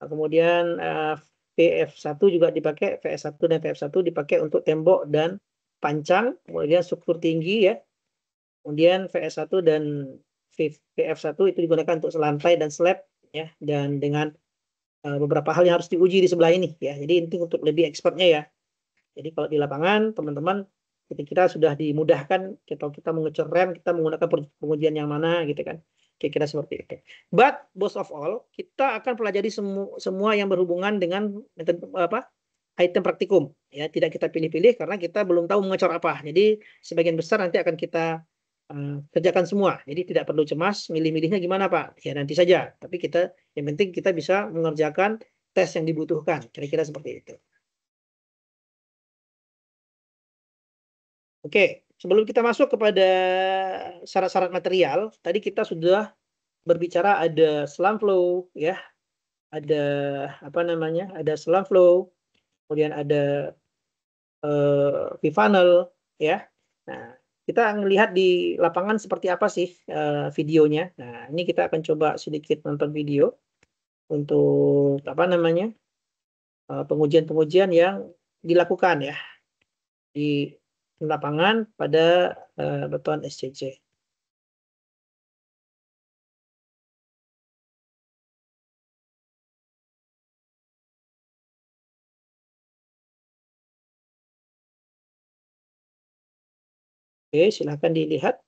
kemudian VF1 juga dipakai, VS1 dan VF1 dipakai untuk tembok dan pancang, kemudian struktur tinggi ya. Kemudian VS1 dan VF1 itu digunakan untuk selantai dan slab ya, dan dengan beberapa hal yang harus diuji di sebelah ini ya. Jadi ini untuk lebih expertnya ya. Jadi kalau di lapangan teman-teman kita sudah dimudahkan kita mengecor rem, kita menggunakan pengujian yang mana gitu kan. Kira-kira seperti itu. But most of all, kita akan pelajari semua yang berhubungan dengan item praktikum ya, tidak kita pilih-pilih karena kita belum tahu mengecor apa. Jadi sebagian besar nanti akan kita kerjakan semua. Jadi tidak perlu cemas milih-milihnya gimana Pak. Ya nanti saja. Tapi yang penting kita bisa mengerjakan tes yang dibutuhkan. Kira-kira seperti itu. Oke, sebelum kita masuk kepada syarat-syarat material, tadi kita sudah berbicara ada slam flow ya, ada apa namanya? Ada slam flow, kemudian ada V-funnel ya. Nah, kita melihat di lapangan seperti apa sih videonya. Nah, ini kita akan coba sedikit nonton video untuk apa namanya? Pengujian-pengujian yang dilakukan ya di lapangan pada beton SCC. Oke, silahkan dilihat.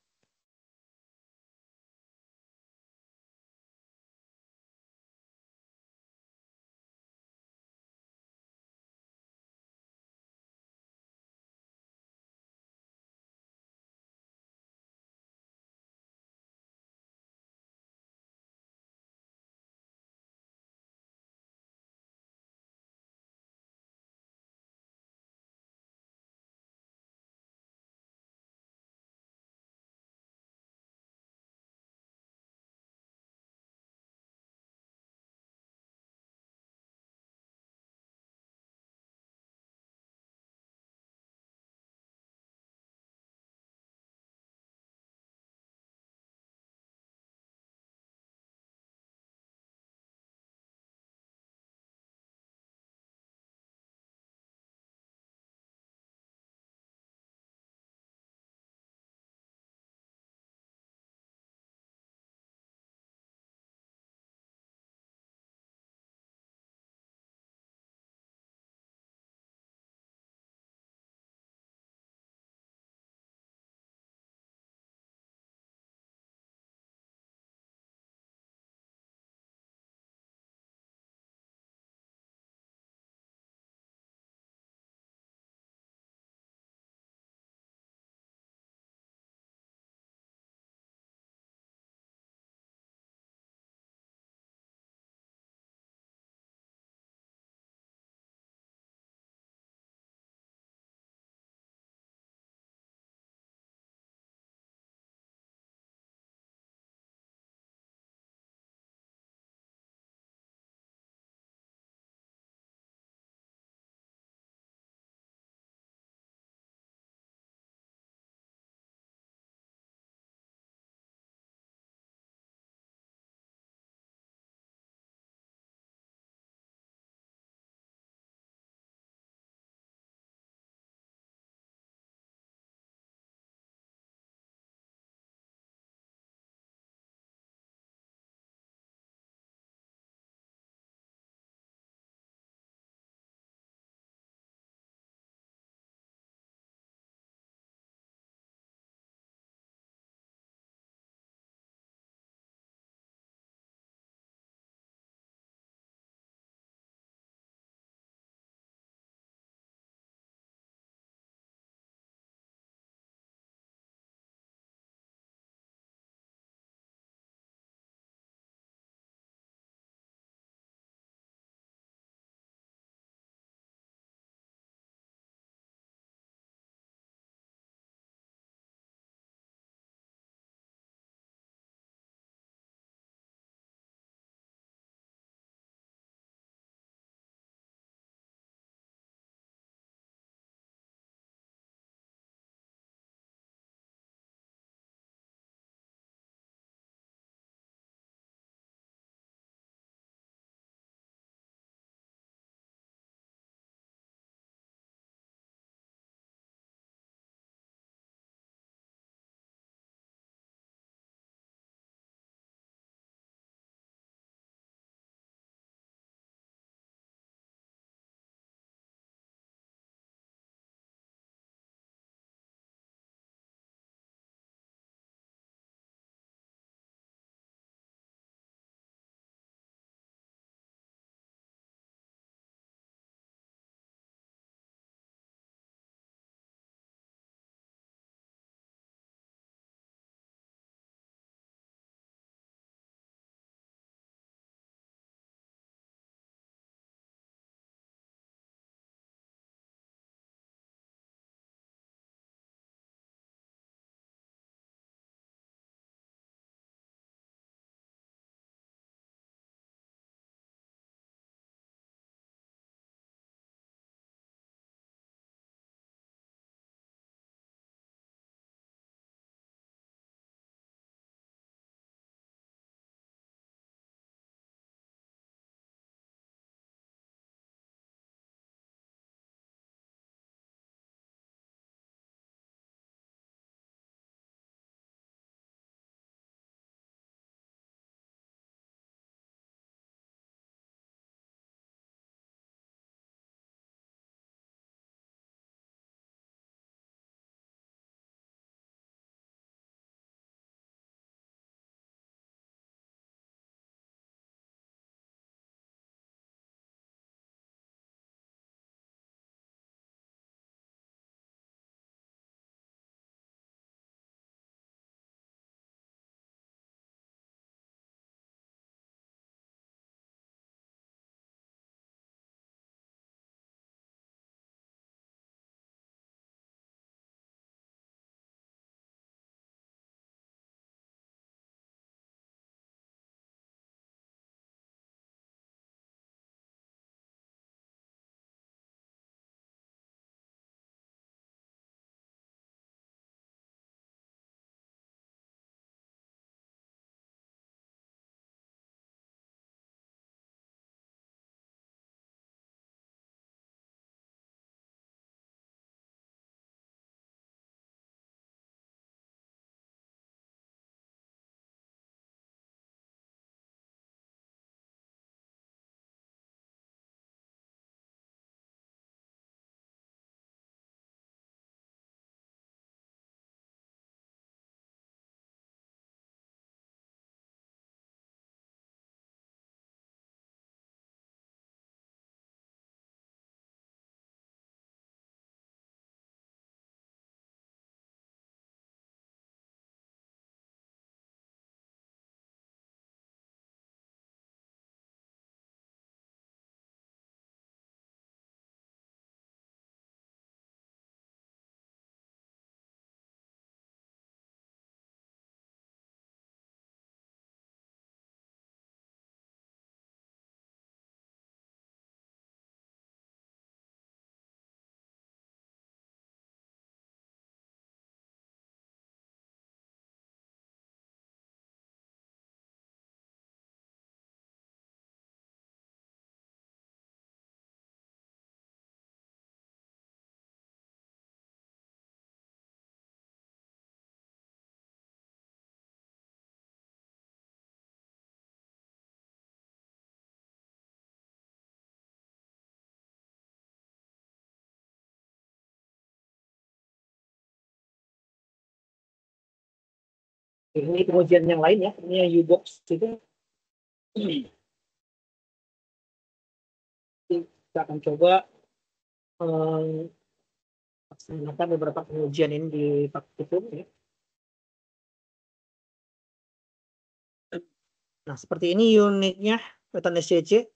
Ini pengujian yang lain ya, ini U-box itu. Kita akan coba melaksanakan beberapa pengujian ini di praktikum ya. Nah, seperti ini uniknya beton SCC.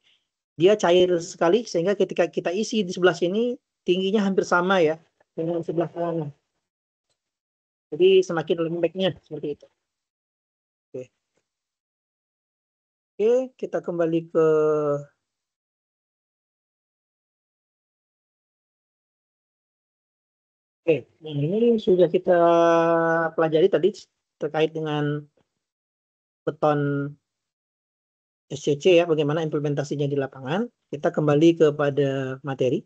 Dia cair sekali sehingga ketika kita isi di sebelah sini tingginya hampir sama ya dengan sebelah kanan. Jadi semakin lembeknya seperti itu. Oke. Oke, kita kembali ke Oke, nah ini sudah kita pelajari tadi terkait dengan beton SCC ya, bagaimana implementasinya di lapangan. Kita kembali kepada materi.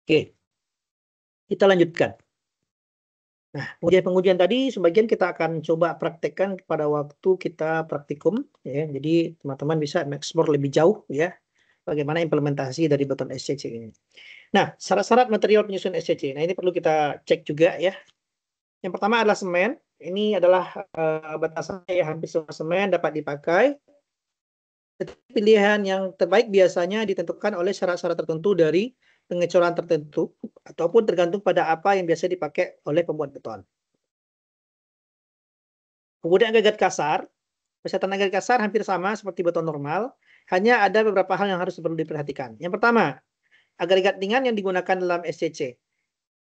Oke, kita lanjutkan. Nah, pengujian-pengujian tadi sebagian kita akan coba praktekkan pada waktu kita praktikum ya. Jadi teman-teman bisa mengeksplor lebih jauh ya bagaimana implementasi dari beton SCC ini. Nah, syarat-syarat material penyusun SCC. Nah, ini perlu kita cek juga ya. Yang pertama adalah semen. Ini adalah batasannya ya, hampir semua semen dapat dipakai. Pilihan yang terbaik biasanya ditentukan oleh syarat-syarat tertentu dari pengecoran tertentu ataupun tergantung pada apa yang biasa dipakai oleh pembuat beton. Kemudian agregat kasar, kesehatan agregat kasar hampir sama seperti beton normal, hanya ada beberapa hal yang harus perlu diperhatikan. Yang pertama, agregat ringan yang digunakan dalam SCC.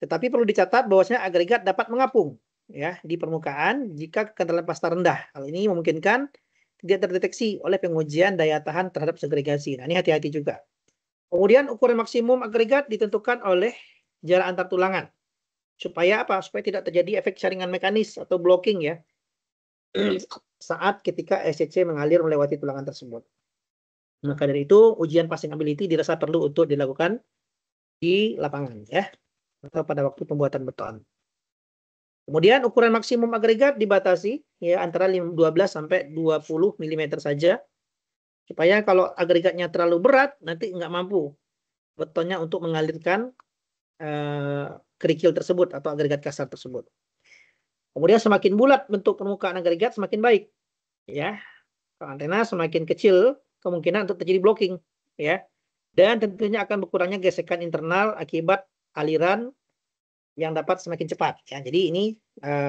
Tetapi perlu dicatat bahwasanya agregat dapat mengapung ya di permukaan jika kekentalan pasta rendah. Hal ini memungkinkan tidak terdeteksi oleh pengujian daya tahan terhadap segregasi. Nah, ini hati-hati juga. Kemudian ukuran maksimum agregat ditentukan oleh jarak antar tulangan. Supaya apa? Supaya tidak terjadi efek saringan mekanis atau blocking ya. Saat ketika SCC mengalir melewati tulangan tersebut. Maka dari itu ujian passing ability dirasa perlu untuk dilakukan di lapangan ya atau pada waktu pembuatan beton. Kemudian ukuran maksimum agregat dibatasi ya antara 12 sampai 20 mm saja. Supaya kalau agregatnya terlalu berat nanti nggak mampu betonnya untuk mengalirkan kerikil tersebut atau agregat kasar tersebut. Kemudian semakin bulat bentuk permukaan agregat semakin baik ya. Kalau antena semakin kecil kemungkinan untuk terjadi blocking ya. Dan tentunya akan berkurangnya gesekan internal akibat aliran yang dapat semakin cepat ya. Jadi ini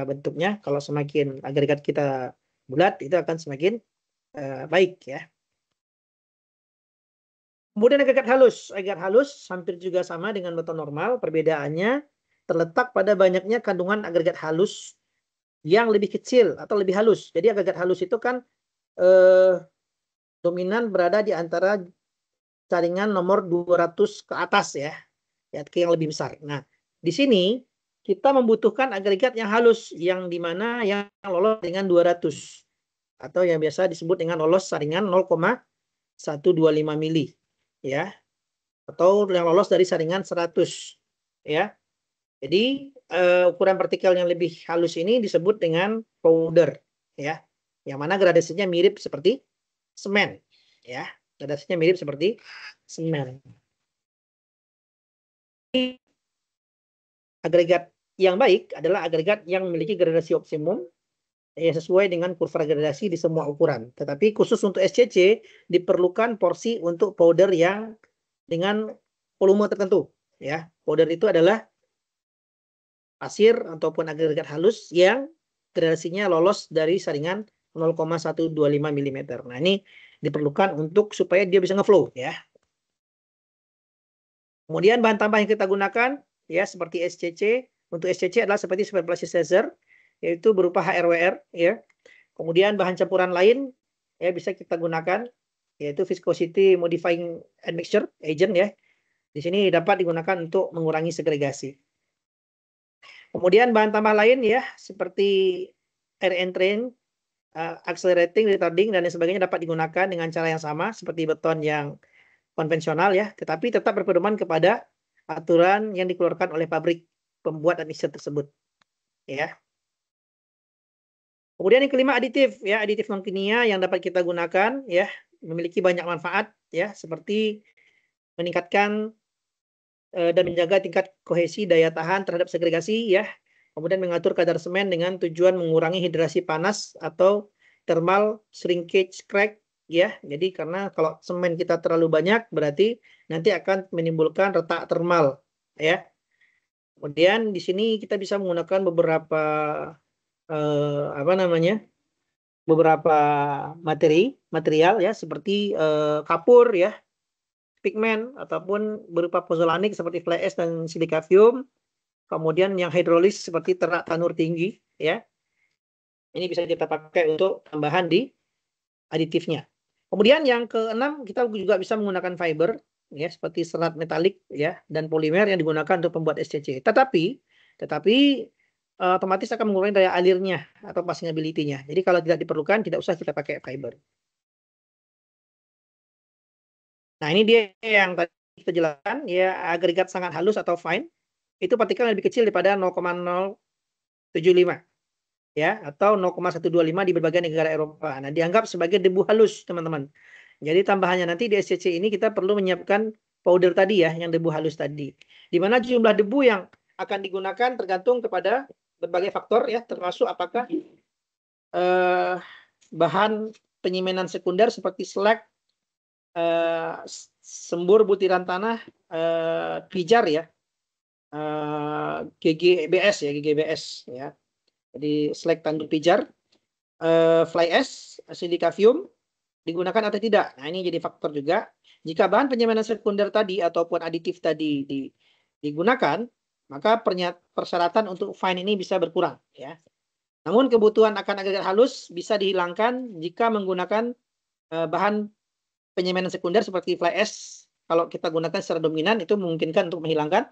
bentuknya kalau semakin agregat kita bulat itu akan semakin baik ya. Kemudian agregat halus. Agregat halus hampir juga sama dengan beton normal. Perbedaannya terletak pada banyaknya kandungan agregat halus yang lebih kecil atau lebih halus. Jadi agregat halus itu kan dominan berada di antara jaringan nomor 200 ke atas ya. Yang lebih besar. Nah, di sini kita membutuhkan agregat yang halus yang dimana yang lolos dengan 200 atau yang biasa disebut dengan lolos saringan 0,125 mili ya. Atau yang lolos dari saringan 100 ya. Jadi ukuran partikel yang lebih halus ini disebut dengan powder ya. Yang mana gradasinya mirip seperti semen ya. Gradasinya mirip seperti semen. Agregat yang baik adalah agregat yang memiliki gradasi optimum ya, sesuai dengan kurva gradasi di semua ukuran. Tetapi khusus untuk SCC diperlukan porsi untuk powder yang dengan volume tertentu ya. Powder itu adalah pasir ataupun agregat halus yang gradasinya lolos dari saringan 0,125 mm. Nah, ini diperlukan untuk supaya dia bisa ngeflow ya. Kemudian bahan tambah yang kita gunakan ya seperti SCC. Untuk SCC adalah seperti plasticizer yaitu berupa HRWR ya. Kemudian bahan campuran lain ya bisa kita gunakan yaitu viscosity modifying admixture agent ya. Di sini dapat digunakan untuk mengurangi segregasi. Kemudian bahan tambah lain ya seperti air entrain, accelerating, retarding dan lain sebagainya dapat digunakan dengan cara yang sama seperti beton yang konvensional ya, tetapi tetap berpedoman kepada aturan yang dikeluarkan oleh pabrik pembuat admixture tersebut. Ya. Kemudian yang kelima aditif, ya, aditif non kimia yang dapat kita gunakan, ya, memiliki banyak manfaat, ya, seperti meningkatkan dan menjaga tingkat kohesi daya tahan terhadap segregasi, ya. Kemudian mengatur kadar semen dengan tujuan mengurangi hidrasi panas atau thermal shrinkage crack, ya. Jadi karena kalau semen kita terlalu banyak berarti nanti akan menimbulkan retak thermal, ya. Kemudian di sini kita bisa menggunakan beberapa apa namanya? Beberapa material, ya, seperti kapur, ya, pigmen ataupun berupa pozolanik seperti fly ash dan silikavium. Kemudian yang hidrolis seperti terak tanur tinggi, ya. Ini bisa kita pakai untuk tambahan di aditifnya. Kemudian yang keenam, kita juga bisa menggunakan fiber, ya, seperti serat metalik, ya, dan polimer yang digunakan untuk membuat SCC. Tetapi otomatis akan mengurangi daya alirnya atau passing ability-nya. Jadi kalau tidak diperlukan, tidak usah kita pakai fiber. Nah, ini dia yang tadi kita jelaskan, ya, agregat sangat halus atau fine, itu partikel lebih kecil daripada 0,075. Ya, atau 0,125 di berbagai negara Eropa. Nah, dianggap sebagai debu halus, teman-teman. Jadi tambahannya nanti di SCC ini kita perlu menyiapkan powder tadi, ya, yang debu halus tadi. Di mana jumlah debu yang akan digunakan tergantung kepada berbagai faktor, ya, termasuk apakah bahan penyimenan sekunder seperti slag, sembur butiran tanah, pijar, ya, GGBS, ya. Jadi slag tanduk pijar, fly ash, silikavium digunakan atau tidak. Nah, ini jadi faktor juga. Jika bahan penyimpanan sekunder tadi ataupun aditif tadi digunakan, maka persyaratan untuk fine ini bisa berkurang, ya. Namun kebutuhan akan agregat halus bisa dihilangkan jika menggunakan bahan penyimpanan sekunder seperti fly ash. Kalau kita gunakan secara dominan itu memungkinkan untuk menghilangkan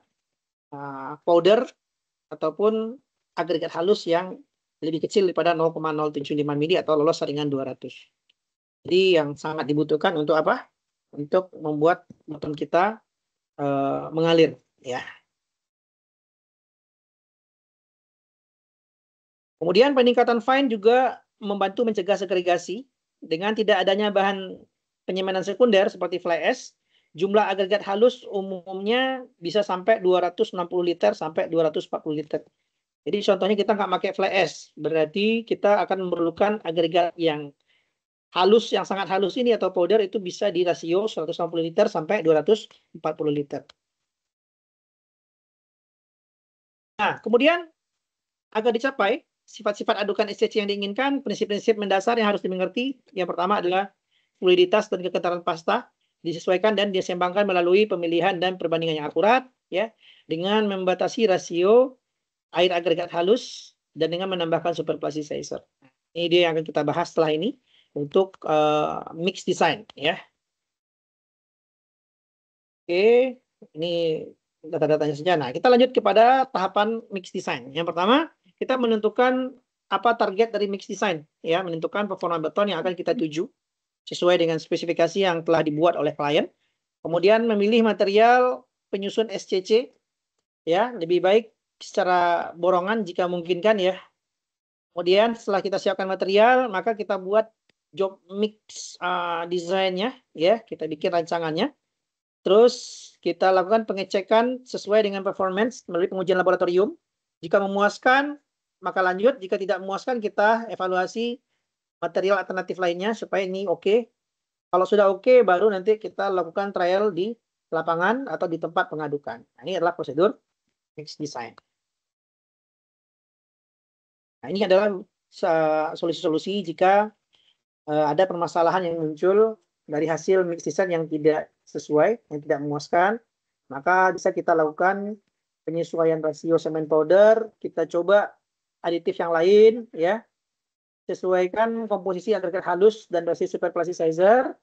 powder ataupun agregat halus yang lebih kecil daripada 0,075 mili atau lolos saringan 200. Jadi yang sangat dibutuhkan untuk apa? Untuk membuat beton kita mengalir, ya. Kemudian peningkatan fine juga membantu mencegah segregasi dengan tidak adanya bahan penyimpanan sekunder seperti fly ash. Jumlah agregat halus umumnya bisa sampai 260 liter sampai 240 liter. Jadi contohnya kita nggak pakai fly ash, berarti kita akan memerlukan agregat yang halus, yang sangat halus ini atau powder itu bisa di rasio 160 liter sampai 240 liter. Nah, kemudian agar dicapai sifat-sifat adukan SCC yang diinginkan, prinsip-prinsip mendasar yang harus dimengerti. Yang pertama adalah fluiditas dan kekentalan pasta disesuaikan dan diseimbangkan melalui pemilihan dan perbandingan yang akurat, ya, dengan membatasi rasio air agregat halus dan dengan menambahkan superplasticizer. Ini dia yang akan kita bahas setelah ini untuk mix design, ya. Oke, ini data-datanya saja. Nah, kita lanjut kepada tahapan mix design. Yang pertama, kita menentukan apa target dari mix design, ya, menentukan performa beton yang akan kita tuju sesuai dengan spesifikasi yang telah dibuat oleh klien. Kemudian memilih material penyusun SCC, ya, lebih baik secara borongan jika memungkinkan, ya. Kemudian setelah kita siapkan material, maka kita buat job mix desainnya, ya, kita bikin rancangannya. Terus kita lakukan pengecekan sesuai dengan performance melalui pengujian laboratorium. Jika memuaskan, maka lanjut. Jika tidak memuaskan, kita evaluasi material alternatif lainnya supaya ini oke. Kalau sudah oke, baru nanti kita lakukan trial di lapangan atau di tempat pengadukan. Nah, ini adalah prosedur mix design. Nah, ini adalah solusi-solusi jika ada permasalahan yang muncul dari hasil mix design yang tidak sesuai, yang tidak memuaskan, maka bisa kita lakukan penyesuaian rasio semen powder, kita coba aditif yang lain, ya, sesuaikan komposisi agregat halus dan dosis superplasticizer,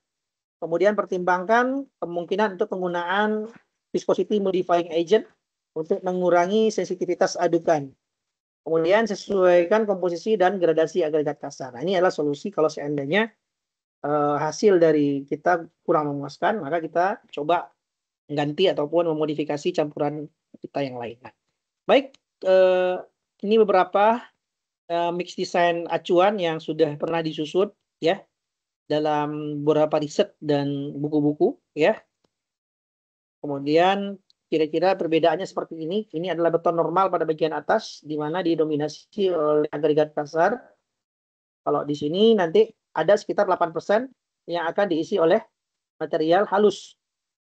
kemudian pertimbangkan kemungkinan untuk penggunaan viscosity modifying agent untuk mengurangi sensitivitas adukan. Kemudian sesuaikan komposisi dan gradasi agregat kasar. Nah, ini adalah solusi kalau seandainya hasil dari kita kurang memuaskan, maka kita coba mengganti ataupun memodifikasi campuran kita yang lain. Nah, baik, ini beberapa mix design acuan yang sudah pernah disusun ya dalam beberapa riset dan buku-buku ya. Kemudian kira-kira perbedaannya seperti ini. Ini adalah beton normal pada bagian atas di mana didominasi oleh agregat kasar. Kalau di sini nanti ada sekitar 8% yang akan diisi oleh material halus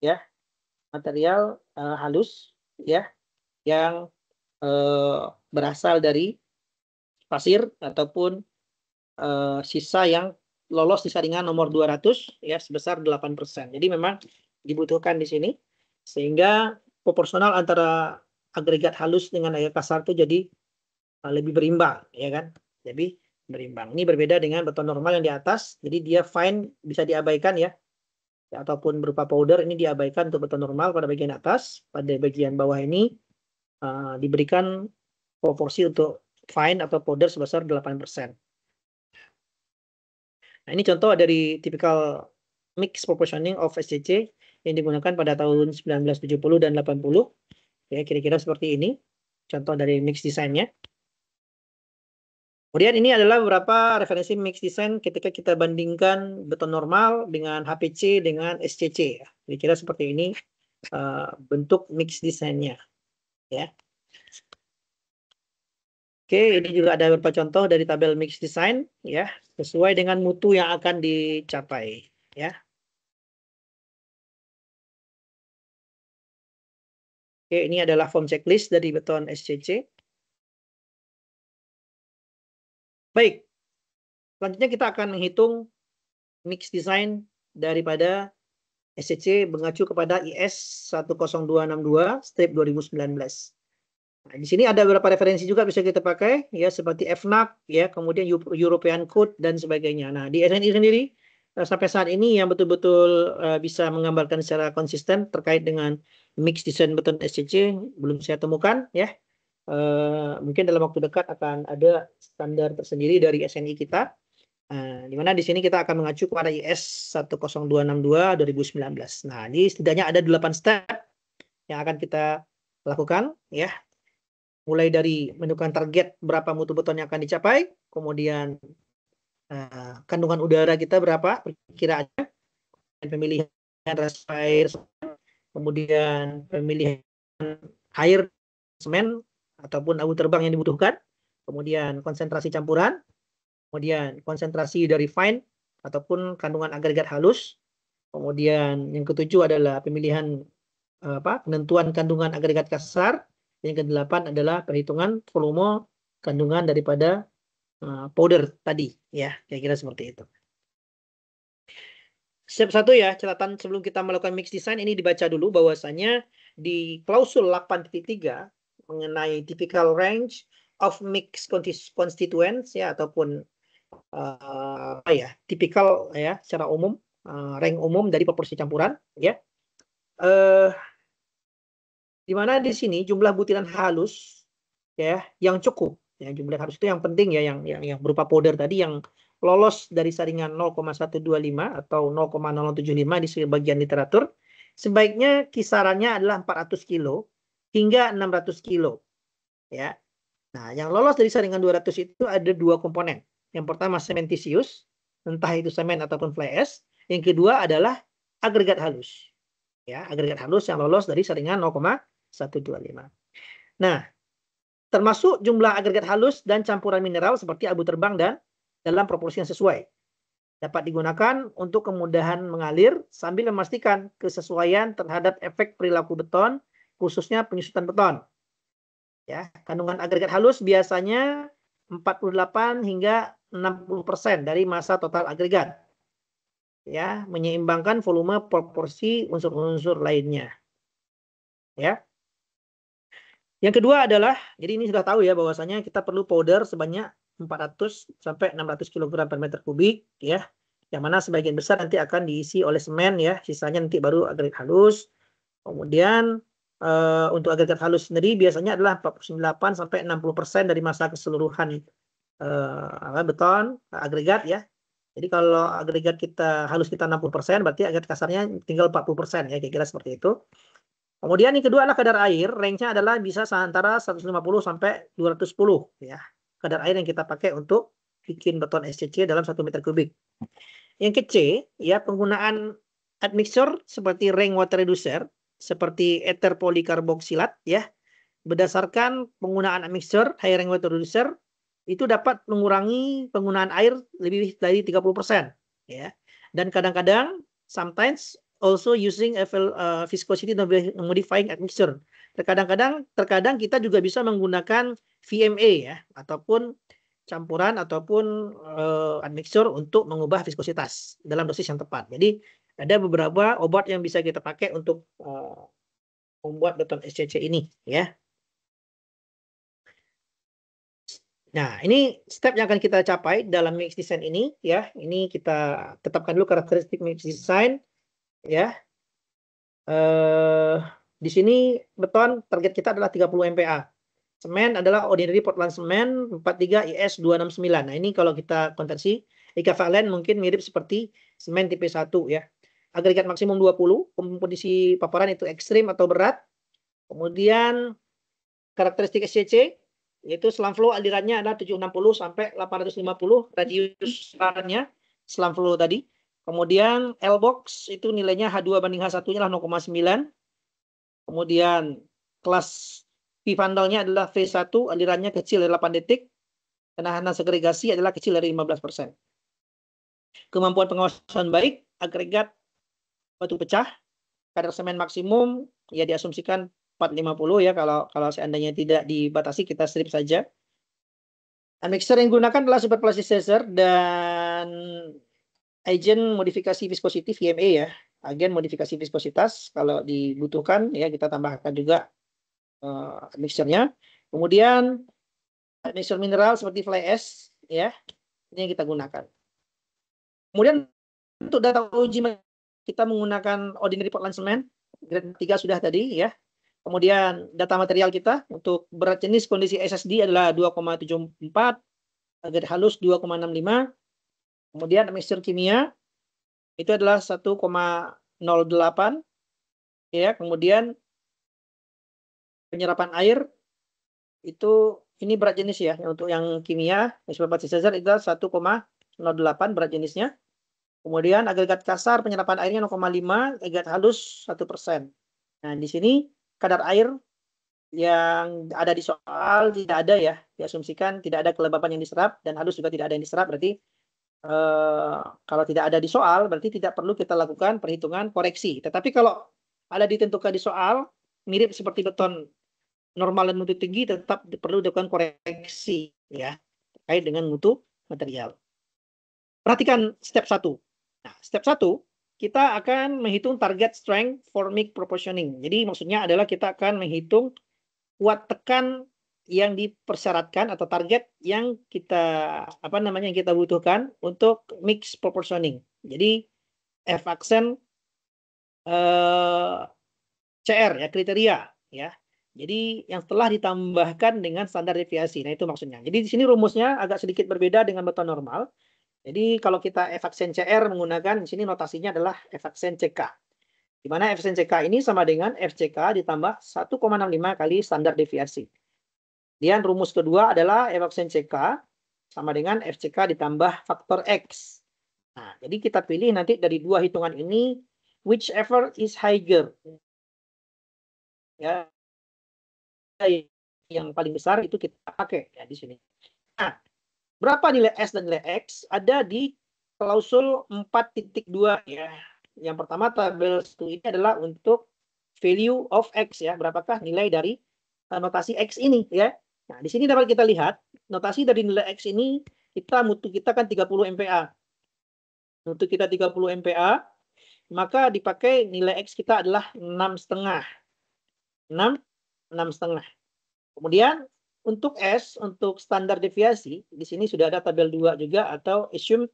ya. Material halus ya yang berasal dari pasir ataupun sisa yang lolos di saringan nomor 200 ya sebesar 8%. Jadi memang dibutuhkan di sini sehingga proporsional antara agregat halus dengan agregat kasar itu jadi lebih berimbang ya kan. Jadi berimbang. Ini berbeda dengan beton normal yang di atas. Jadi dia fine bisa diabaikan ya. Ataupun berupa powder ini diabaikan untuk beton normal pada bagian atas. Pada bagian bawah ini diberikan proporsi untuk fine atau powder sebesar 8%. Nah, ini contoh dari typical mix proportioning of SCC yang digunakan pada tahun 1970 dan 80. Ya, kira-kira seperti ini. Contoh dari mix desainnya. Kemudian ini adalah beberapa referensi mix design ketika kita bandingkan beton normal dengan HPC dengan SCC. Kira-kira seperti ini bentuk mix desainnya. Ya. Oke, ini juga ada beberapa contoh dari tabel mix design ya, sesuai dengan mutu yang akan dicapai ya. Oke, ini adalah form checklist dari beton SCC. Baik. Selanjutnya kita akan menghitung mix design daripada SCC mengacu kepada IS 10262 strip 2019. Nah, di sini ada beberapa referensi juga bisa kita pakai ya seperti FNAC ya, kemudian European Code dan sebagainya. Nah, di SNI sendiri sampai saat ini yang betul-betul bisa menggambarkan secara konsisten terkait dengan mix design beton SCC belum saya temukan ya. Mungkin dalam waktu dekat akan ada standar tersendiri dari SNI kita. Di mana di sini kita akan mengacu kepada IS 10262 2019. Nah, ini setidaknya ada 8 step yang akan kita lakukan ya. Mulai dari menentukan target berapa mutu beton yang akan dicapai, kemudian kandungan udara kita berapa perkiraannya, pemilihan reservoir, kemudian pemilihan air, semen ataupun abu terbang yang dibutuhkan, kemudian konsentrasi campuran, kemudian konsentrasi dari fine ataupun kandungan agregat halus, kemudian yang ketujuh adalah pemilihan penentuan kandungan agregat kasar. Yang ke-8 adalah perhitungan volume kandungan daripada powder tadi ya, kira-kira seperti itu. Step 1 ya, catatan sebelum kita melakukan mix design ini dibaca dulu bahwasanya di klausul 8.3 mengenai typical range of mix constituents ya ataupun tipikal ya secara umum rank umum dari proporsi campuran ya. Di mana di sini jumlah butiran halus ya yang cukup ya, jumlah halus itu yang penting ya, yang berupa powder tadi yang lolos dari saringan 0,125 atau 0,075 di sebagian literatur sebaiknya kisarannya adalah 400 kilo hingga 600 kilo ya. Nah, yang lolos dari saringan 200 itu ada dua komponen. Yang pertama cementitious, entah itu semen ataupun fly ash. Yang kedua adalah agregat halus ya, agregat halus yang lolos dari saringan 0,125. Nah, termasuk jumlah agregat halus dan campuran mineral seperti abu terbang dan dalam proporsi yang sesuai. Dapat digunakan untuk kemudahan mengalir sambil memastikan kesesuaian terhadap efek perilaku beton, khususnya penyusutan beton. Ya, kandungan agregat halus biasanya 48 hingga 60% dari massa total agregat. Ya, menyeimbangkan volume proporsi unsur-unsur lainnya. Ya. Yang kedua adalah, jadi ini sudah tahu ya bahwasanya kita perlu powder sebanyak 400 sampai 600 kg per meter kubik ya. Yang mana sebagian besar nanti akan diisi oleh semen ya, sisanya nanti baru agregat halus. Kemudian untuk agregat halus sendiri biasanya adalah 49 sampai 60% dari massa keseluruhan beton agregat ya. Jadi kalau agregat kita halus kita 60%, berarti agregat kasarnya tinggal 40% ya, kira-kira seperti itu. Kemudian yang kedua adalah kadar air, range-nya adalah bisa antara 150 sampai 210 ya. kadar air yang kita pakai untuk bikin beton SCC dalam 1 meter kubik. Yang ke C, ya, penggunaan admixture seperti rainwater reducer, seperti ether polikarboksilat, ya, berdasarkan penggunaan admixture, high rainwater reducer, itu dapat mengurangi penggunaan air lebih dari 30%, ya. Dan kadang-kadang, sometimes also using a viscosity modifying admixture. Terkadang kita juga bisa menggunakan VMA, ya, ataupun campuran ataupun admixture untuk mengubah viskositas dalam dosis yang tepat. Jadi ada beberapa obat yang bisa kita pakai untuk membuat beton SCC ini, ya. Nah, ini step yang akan kita capai dalam mix design ini, ya. Ini kita tetapkan dulu karakteristik mix design, ya. Di sini beton target kita adalah 30 MPa. Semen adalah ordinary Portland semen 43 IS 269. Nah, ini kalau kita konversi ekivalen mungkin mirip seperti semen tipe 1, ya. Agregat maksimum 20, kondisi paparan itu ekstrim atau berat. Kemudian karakteristik SCC yaitu slam flow alirannya adalah 760 sampai 850 radius alirannya slam flow tadi. Kemudian L-box itu nilainya H2 banding H1-nya adalah 0,9. Kemudian kelas P vandalnya adalah V1, alirannya kecil dari 8 detik. Kenahan segregasi adalah kecil dari 15%. Kemampuan pengawasan baik, agregat batu pecah, kadar semen maksimum ya diasumsikan 450, ya, kalau seandainya tidak dibatasi kita strip saja. Admixture yang digunakan adalah super plasticizer dan agen modifikasi viscosity VMA, ya, agen modifikasi viskositas kalau dibutuhkan, ya, kita tambahkan juga admixture-nya. Kemudian admixture mineral seperti fly ash, ya, ini yang kita gunakan. Kemudian untuk data uji kita menggunakan ordinary Portland cement grade 3 sudah tadi, ya. Kemudian data material kita untuk berat jenis kondisi SSD adalah 2,74, agregat halus 2,65. Kemudian admixture kimia itu adalah 1,08, ya. Kemudian penyerapan air itu ini berat jenis, ya, untuk yang kimia super plasticizer itu 1,08 berat jenisnya. Kemudian agregat kasar penyerapan airnya 0,5, agregat halus 1%. Nah, di sini kadar air yang ada di soal tidak ada, ya, diasumsikan tidak ada kelembapan yang diserap dan halus juga tidak ada yang diserap, berarti kalau tidak ada di soal berarti tidak perlu kita lakukan perhitungan koreksi. Tetapi kalau ada ditentukan di soal mirip seperti beton normal dan mutu tinggi, tetap perlu dilakukan koreksi, ya, terkait dengan mutu material. Perhatikan step 1. Nah, step 1 kita akan menghitung target strength for mix proportioning. Jadi maksudnya adalah kita akan menghitung kuat tekan yang dipersyaratkan atau target yang kita yang kita butuhkan untuk mix proportioning. Jadi F aksen CR, ya, kriteria, ya. Jadi yang telah ditambahkan dengan standar deviasi. Nah, itu maksudnya. Jadi di sini rumusnya agak sedikit berbeda dengan beton normal. Jadi kalau kita F aksen CR menggunakan di sini notasinya adalah F aksen CK. Di mana F aksen CK ini sama dengan FCK ditambah 1,65 kali standar deviasi. Kemudian rumus kedua adalah F aksen CK sama dengan FCK ditambah faktor X. Nah, jadi kita pilih nanti dari dua hitungan ini whichever is higher. Ya, yang paling besar itu kita pakai, ya, di sini. Nah, berapa nilai S dan nilai X ada di klausul 4.2, ya. Yang pertama tabel 1 ini adalah untuk value of X, ya. Berapakah nilai dari notasi X ini, ya. Nah, di sini dapat kita lihat notasi dari nilai X ini mutu kita kan 30 MPa. Mutu kita 30 MPa, maka dipakai nilai X kita adalah 6,5. 6,5. Kemudian untuk S, untuk standar deviasi, di sini sudah ada tabel 2 juga, atau assume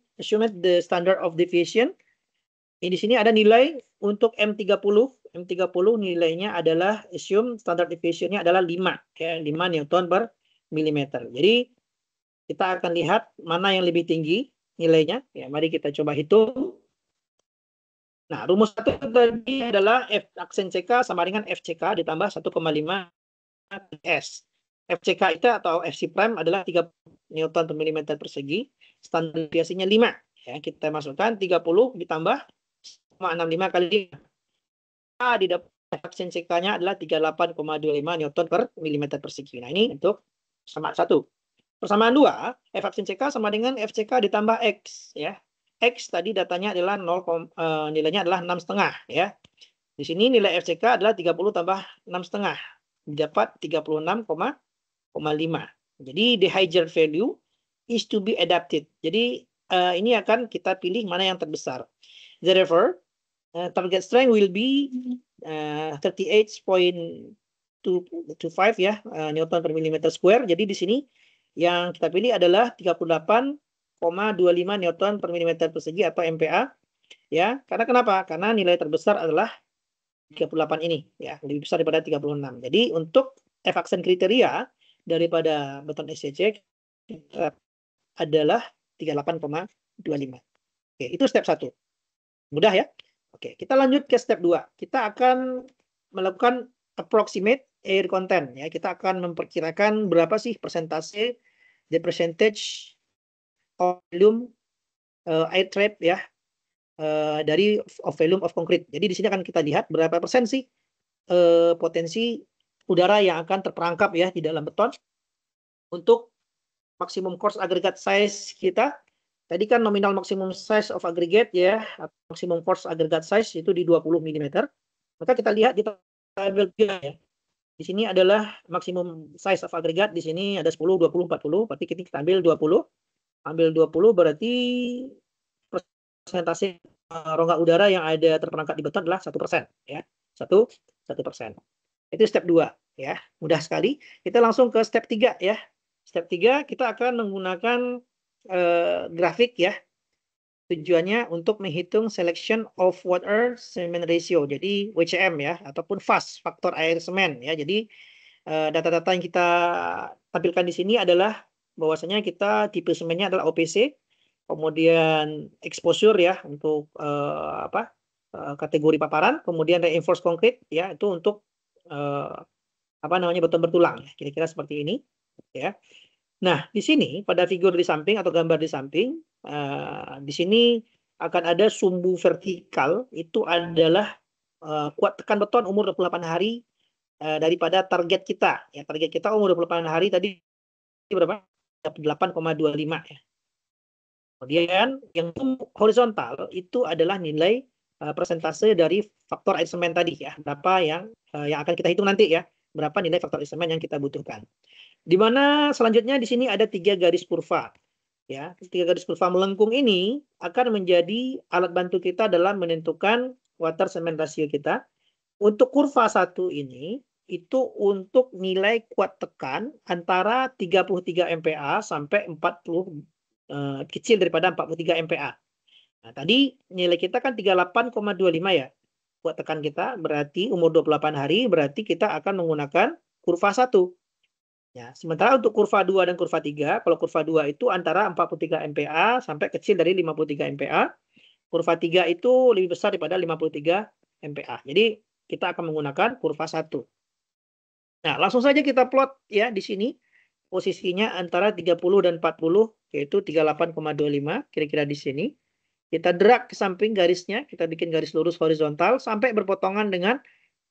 the standard of deviation. Di sini ada nilai untuk M30. M30 nilainya adalah assume standard deviation-nya adalah 5, ya, 5 Newton per milimeter. Jadi kita akan lihat mana yang lebih tinggi nilainya. Ya, mari kita coba hitung. Nah, rumus satu tadi adalah F aksen CK sama dengan FCK ditambah 1,5 S. FCK kita atau FC prime adalah 30 Newton per milimeter persegi, standar deviasinya 5. Ya, kita masukkan 30 ditambah 0,65 kali 5. Didapat efaksen CK-nya adalah 38,25 Newton per milimeter persegi. Nah, ini untuk persamaan 1. Persamaan 2, efaksen CK sama dengan FCK ditambah X. Ya. X tadi datanya adalah nilainya adalah 6,5. Ya. Di sini nilai FCK adalah 30 tambah 6,5. Dapat 36,5. Jadi the higher value is to be adapted. Jadi ini akan kita pilih mana yang terbesar. Therefore, target strength will be 38.225 ya Newton per millimeter square. Jadi di sini yang kita pilih adalah 38,25 Newton per millimeter persegi atau MPa. Ya, karena kenapa? Karena nilai terbesar adalah 38 ini ya, lebih besar daripada 36. Jadi untuk efaksen kriteria daripada beton SCC adalah 38,25. Oke, itu step 1. Mudah ya? Oke, kita lanjut ke step 2. Kita akan melakukan approximate air content ya. Kita akan memperkirakan berapa sih persentase the percentage of volume air trap ya dari volume of concrete. Jadi di sini akan kita lihat berapa persen sih potensi udara yang akan terperangkap ya di dalam beton untuk maksimum coarse aggregate size kita. Tadi kan nominal maximum size of aggregate ya, maksimum coarse aggregate size itu di 20 mm. Maka kita lihat di tabel 3 ya. Di sini adalah maksimum size of aggregate, di sini ada 10, 20, 40. Berarti kita ambil 20. Ambil 20 berarti persentase rongga udara yang ada terperangkap di beton adalah 1% ya. 1%. Itu step 2 ya. Mudah sekali. Kita langsung ke step 3 ya. Step 3 kita akan menggunakan grafik ya. Tujuannya untuk menghitung selection of water cement ratio. Jadi WCM ya ataupun FAS, faktor air semen ya. Jadi data-data yang kita tampilkan di sini adalah bahwasanya kita tipe semennya adalah OPC. Kemudian exposure ya untuk kategori paparan, kemudian reinforced concrete ya itu untuk beton bertulang ya, kira-kira seperti ini ya. Nah, di sini pada figur di samping atau gambar di samping di sini akan ada sumbu vertikal, itu adalah kuat tekan beton umur 28 hari daripada target kita ya. Target kita umur 28 hari tadi berapa? 8,25 ya. Kemudian yang horizontal itu adalah nilai persentase dari faktor air semen tadi ya. Berapa yang akan kita hitung nanti ya. Berapa nilai faktor air semen yang kita butuhkan. Di mana selanjutnya di sini ada 3 garis kurva. Ya, 3 garis kurva melengkung ini akan menjadi alat bantu kita dalam menentukan water cement ratio kita. Untuk kurva 1 ini itu untuk nilai kuat tekan antara 33 MPa sampai 40 kecil daripada 43 MPa. Nah, tadi nilai kita kan 38,25 ya. Kuat tekan kita berarti umur 28 hari berarti kita akan menggunakan kurva 1. Ya, sementara untuk kurva 2 dan kurva 3, kalau kurva 2 itu antara 43 MPa sampai kecil dari 53 MPa. Kurva 3 itu lebih besar daripada 53 MPa. Jadi kita akan menggunakan kurva 1. Nah, langsung saja kita plot ya di sini. Posisinya antara 30 dan 40 yaitu 38,25 kira-kira di sini. Kita drag ke samping garisnya, kita bikin garis lurus horizontal sampai berpotongan dengan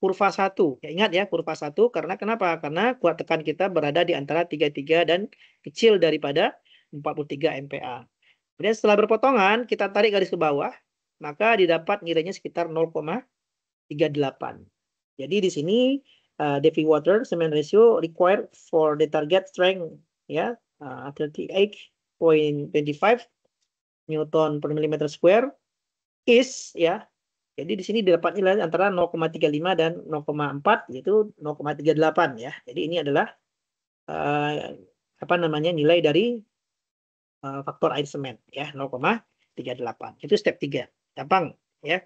kurva 1. Ya, ingat ya kurva 1 karena kenapa? Karena kuat tekan kita berada di antara 33 dan kecil daripada 43 MPa. Kemudian setelah berpotongan kita tarik garis ke bawah, maka didapat nilainya sekitar 0,38. Jadi di sini Devi water cement ratio required for the target strength ya 38.25 Newton per millimeter square is ya. Jadi di sini didapat nilai antara 0,35 dan 0,4 yaitu 0,38 ya. Jadi ini adalah nilai dari faktor air semen ya 0,38. Itu step 3. Gampang ya.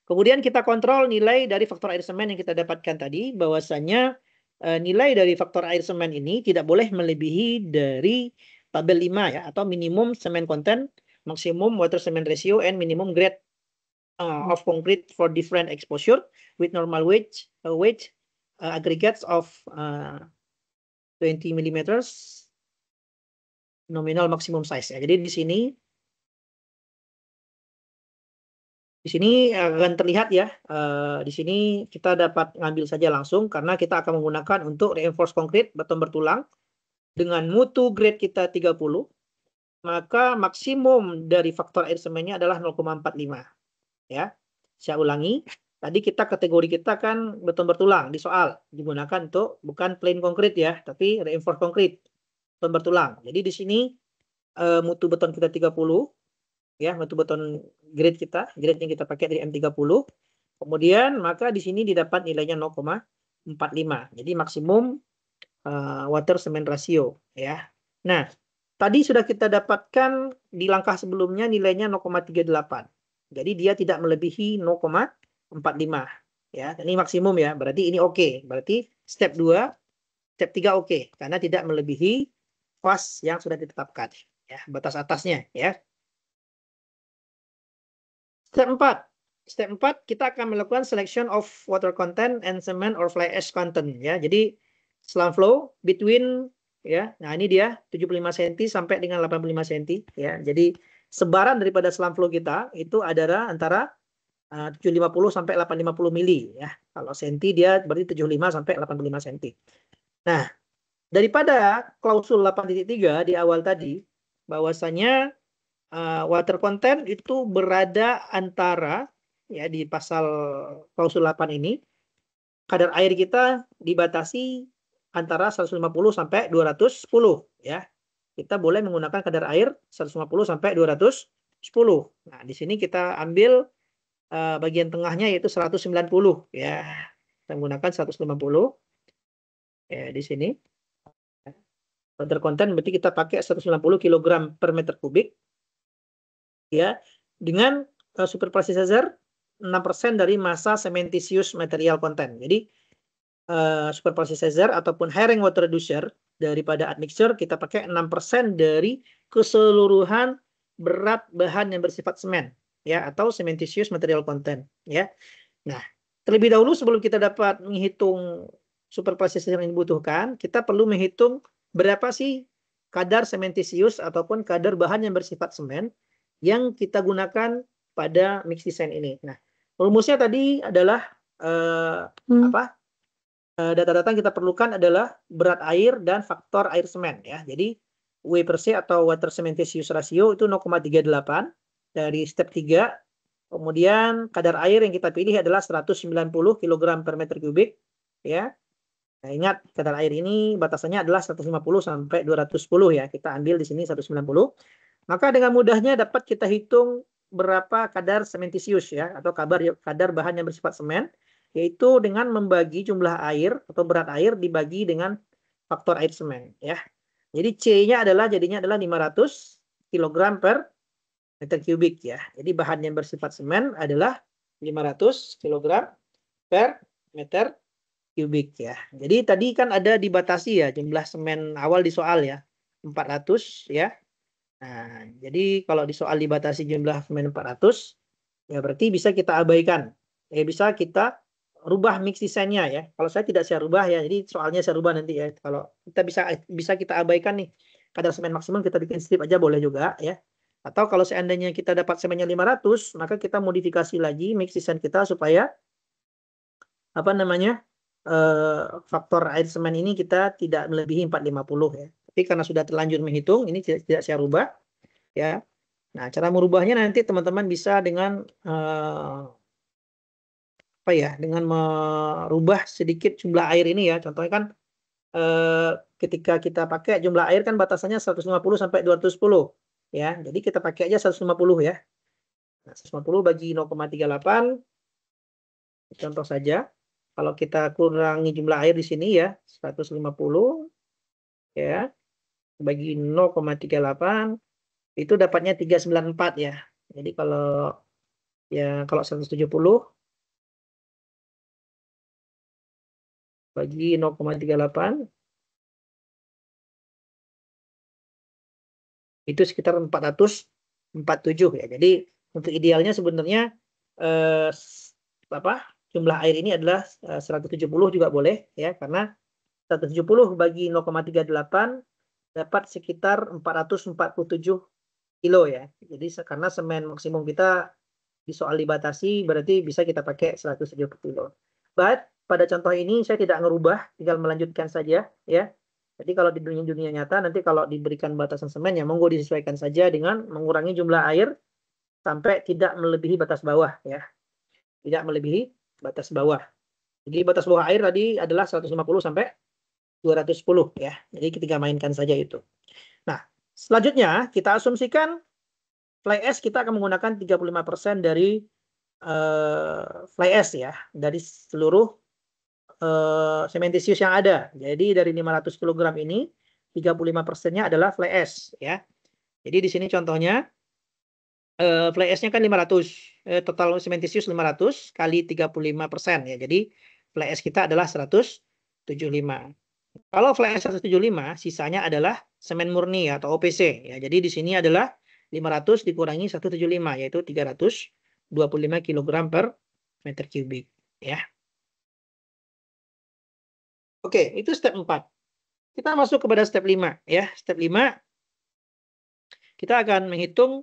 Kemudian kita kontrol nilai dari faktor air semen yang kita dapatkan tadi, bahwasanya nilai dari faktor air semen ini tidak boleh melebihi dari tabel 5 ya, atau minimum cement content, maximum water cement ratio, and minimum grade of concrete for different exposure with normal weight aggregates of 20 mm nominal maximum size ya. Jadi di sini akan terlihat ya, di sini kita dapat ngambil saja langsung karena kita akan menggunakan untuk reinforced concrete beton bertulang dengan mutu grade kita 30, maka maksimum dari faktor air semennya adalah 0,45 ya. Saya ulangi, tadi kategori kita kan beton bertulang di soal digunakan untuk bukan plain concrete ya, tapi reinforced concrete beton bertulang. Jadi di sini mutu beton kita 30 ya, mutu beton grade yang kita pakai dari M30. Kemudian maka di sini didapat nilainya 0,45. Jadi maksimum water cement ratio ya. Nah, tadi sudah kita dapatkan di langkah sebelumnya nilainya 0,38. Jadi dia tidak melebihi 0,45 ya. Ini maksimum ya. Berarti ini oke. Berarti step 2, step 3 oke karena tidak melebihi fas yang sudah ditetapkan ya, batas atasnya ya. Step 4. Step 4 kita akan melakukan selection of water content and cement or fly ash content ya. Jadi slump flow between ya. Nah, ini dia 75 cm sampai dengan 85 cm ya. Jadi sebaran daripada slump flow kita itu adalah antara 750 sampai 850 mili ya. Kalau senti dia berarti 75 sampai 85 cm. Nah, daripada klausul 8.3 di awal tadi bahwasanya water content itu berada antara ya di pasal klausul 8 ini kadar air kita dibatasi antara 150 sampai 210 ya. Kita boleh menggunakan kadar air 150 sampai 210. Nah, di sini kita ambil bagian tengahnya yaitu 190 ya. Kita menggunakan 150 ya di sini. Water content berarti kita pakai 190 kg per meter kubik ya, dengan superplasticizer 6% dari massa cementitious material content. Jadi superplasticizer ataupun hair water reducer daripada admixture kita pakai 6% dari keseluruhan berat bahan yang bersifat semen ya, atau cementitious material content ya. Nah, terlebih dahulu sebelum kita dapat menghitung superplasticizer yang dibutuhkan, kita perlu menghitung berapa sih kadar cementitious ataupun kadar bahan yang bersifat semen yang kita gunakan pada mix design ini. Nah, rumusnya tadi adalah data-data yang kita perlukan adalah berat air dan faktor air semen ya. Jadi W per C atau water cementitious ratio itu 0,38 dari step 3. Kemudian kadar air yang kita pilih adalah 190 kg per meter kubik ya. Nah, ingat kadar air ini batasannya adalah 150 sampai 210 ya. Kita ambil di sini 190. Maka dengan mudahnya dapat kita hitung berapa kadar cementitious ya, atau kadar bahan yang bersifat semen, yaitu dengan membagi jumlah air atau berat air dibagi dengan faktor air semen ya. Jadi C-nya jadinya adalah 500 kg per meter kubik ya. Jadi bahan yang bersifat semen adalah 500 kg per meter kubik ya. Jadi tadi kan ada dibatasi ya jumlah semen awal di soal ya, 400 ya. Nah, jadi kalau di soal dibatasi jumlah semen 400, ya berarti bisa kita abaikan. Ya bisa kita rubah mix desainnya ya. Kalau saya tidak saya rubah ya, jadi soalnya saya rubah nanti ya. Kalau kita bisa kita abaikan nih kadar semen maksimum, kita bikin strip aja boleh juga ya. Atau kalau seandainya kita dapat semennya 500, maka kita modifikasi lagi mix design kita supaya faktor air semen ini kita tidak melebihi 450 ya. Tapi karena sudah terlanjur menghitung, ini tidak saya rubah ya. Nah, cara merubahnya nanti teman-teman bisa dengan dengan merubah sedikit jumlah air ini ya. Contohnya kan ketika kita pakai jumlah air kan batasannya 150 sampai 210 ya. Jadi kita pakai aja 150 ya. Nah, 150 bagi 0,38 contoh saja. Kalau kita kurangi jumlah air di sini ya, 150 ya, bagi 0,38 itu dapatnya 394 ya. Jadi kalau 170 bagi 0,38 itu sekitar 447 ya. Jadi untuk idealnya sebenarnya jumlah air ini adalah 170 juga boleh ya, karena 170 bagi 0,38 dapat sekitar 447 kilo ya. Jadi karena semen maksimum kita di soal dibatasi, berarti bisa kita pakai 170 kilo. But pada contoh ini saya tidak merubah, tinggal melanjutkan saja ya. Jadi kalau di dunia nyata nanti kalau diberikan batasan semen ya monggo disesuaikan saja dengan mengurangi jumlah air sampai tidak melebihi batas bawah ya. Tidak melebihi batas bawah. Jadi batas bawah air tadi adalah 150 sampai 210 ya. Jadi kita mainkan saja itu. Nah, selanjutnya kita asumsikan fly ash kita akan menggunakan 35% dari fly ash ya, dari seluruh cementitious yang ada. Jadi dari 500 kg ini 35%-nya adalah fly ash ya. Jadi di sini contohnya fly ash-nya kan 500, total cementitious 500 kali 35% ya. Jadi fly ash kita adalah 175. Kalau fly ash 175, sisanya adalah semen murni atau OPC ya. Jadi di sini adalah 500 dikurangi 175 yaitu 325 kg per meter kubik ya. Oke, itu step 4. Kita masuk kepada step 5 ya. Step 5 kita akan menghitung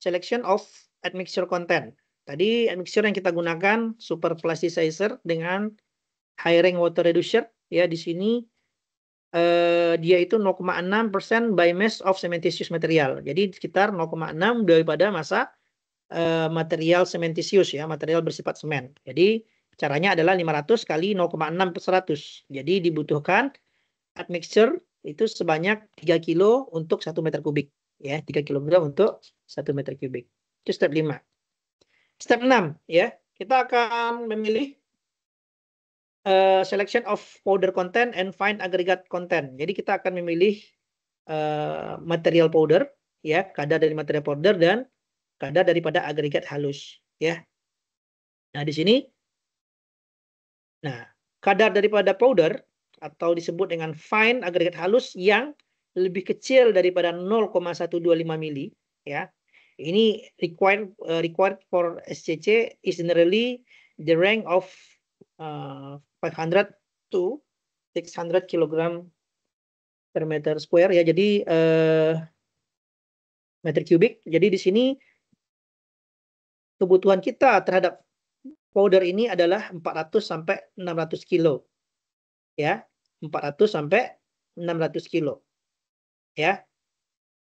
selection of admixture content. Tadi admixture yang kita gunakan super plasticizer dengan high rank water reducer ya. Di sini dia itu 0,6% by mass of cementitious material. Jadi sekitar 0,6 daripada massa material cementitious ya, material bersifat semen. Jadi caranya adalah 500 kali 0,6 per 100. Jadi dibutuhkan admixture itu sebanyak 3 kilo untuk 1 meter kubik ya, 3 kg untuk 1 meter kubik. Itu step 5. Step 6 ya, kita akan memilih selection of powder content and fine aggregate content. Jadi kita akan memilih material powder ya, kadar dari material powder dan kadar daripada agregat halus ya. Nah, di sini kadar daripada powder atau disebut dengan fine agregat halus yang lebih kecil daripada 0,125 mili ya. Ini required for SCC is generally the rank of 500 to 600 kg per meter square ya. Jadi meter kubik. Jadi di sini kebutuhan kita terhadap powder ini adalah 400 sampai 600 kilo. Ya, 400 sampai 600 kilo. Ya.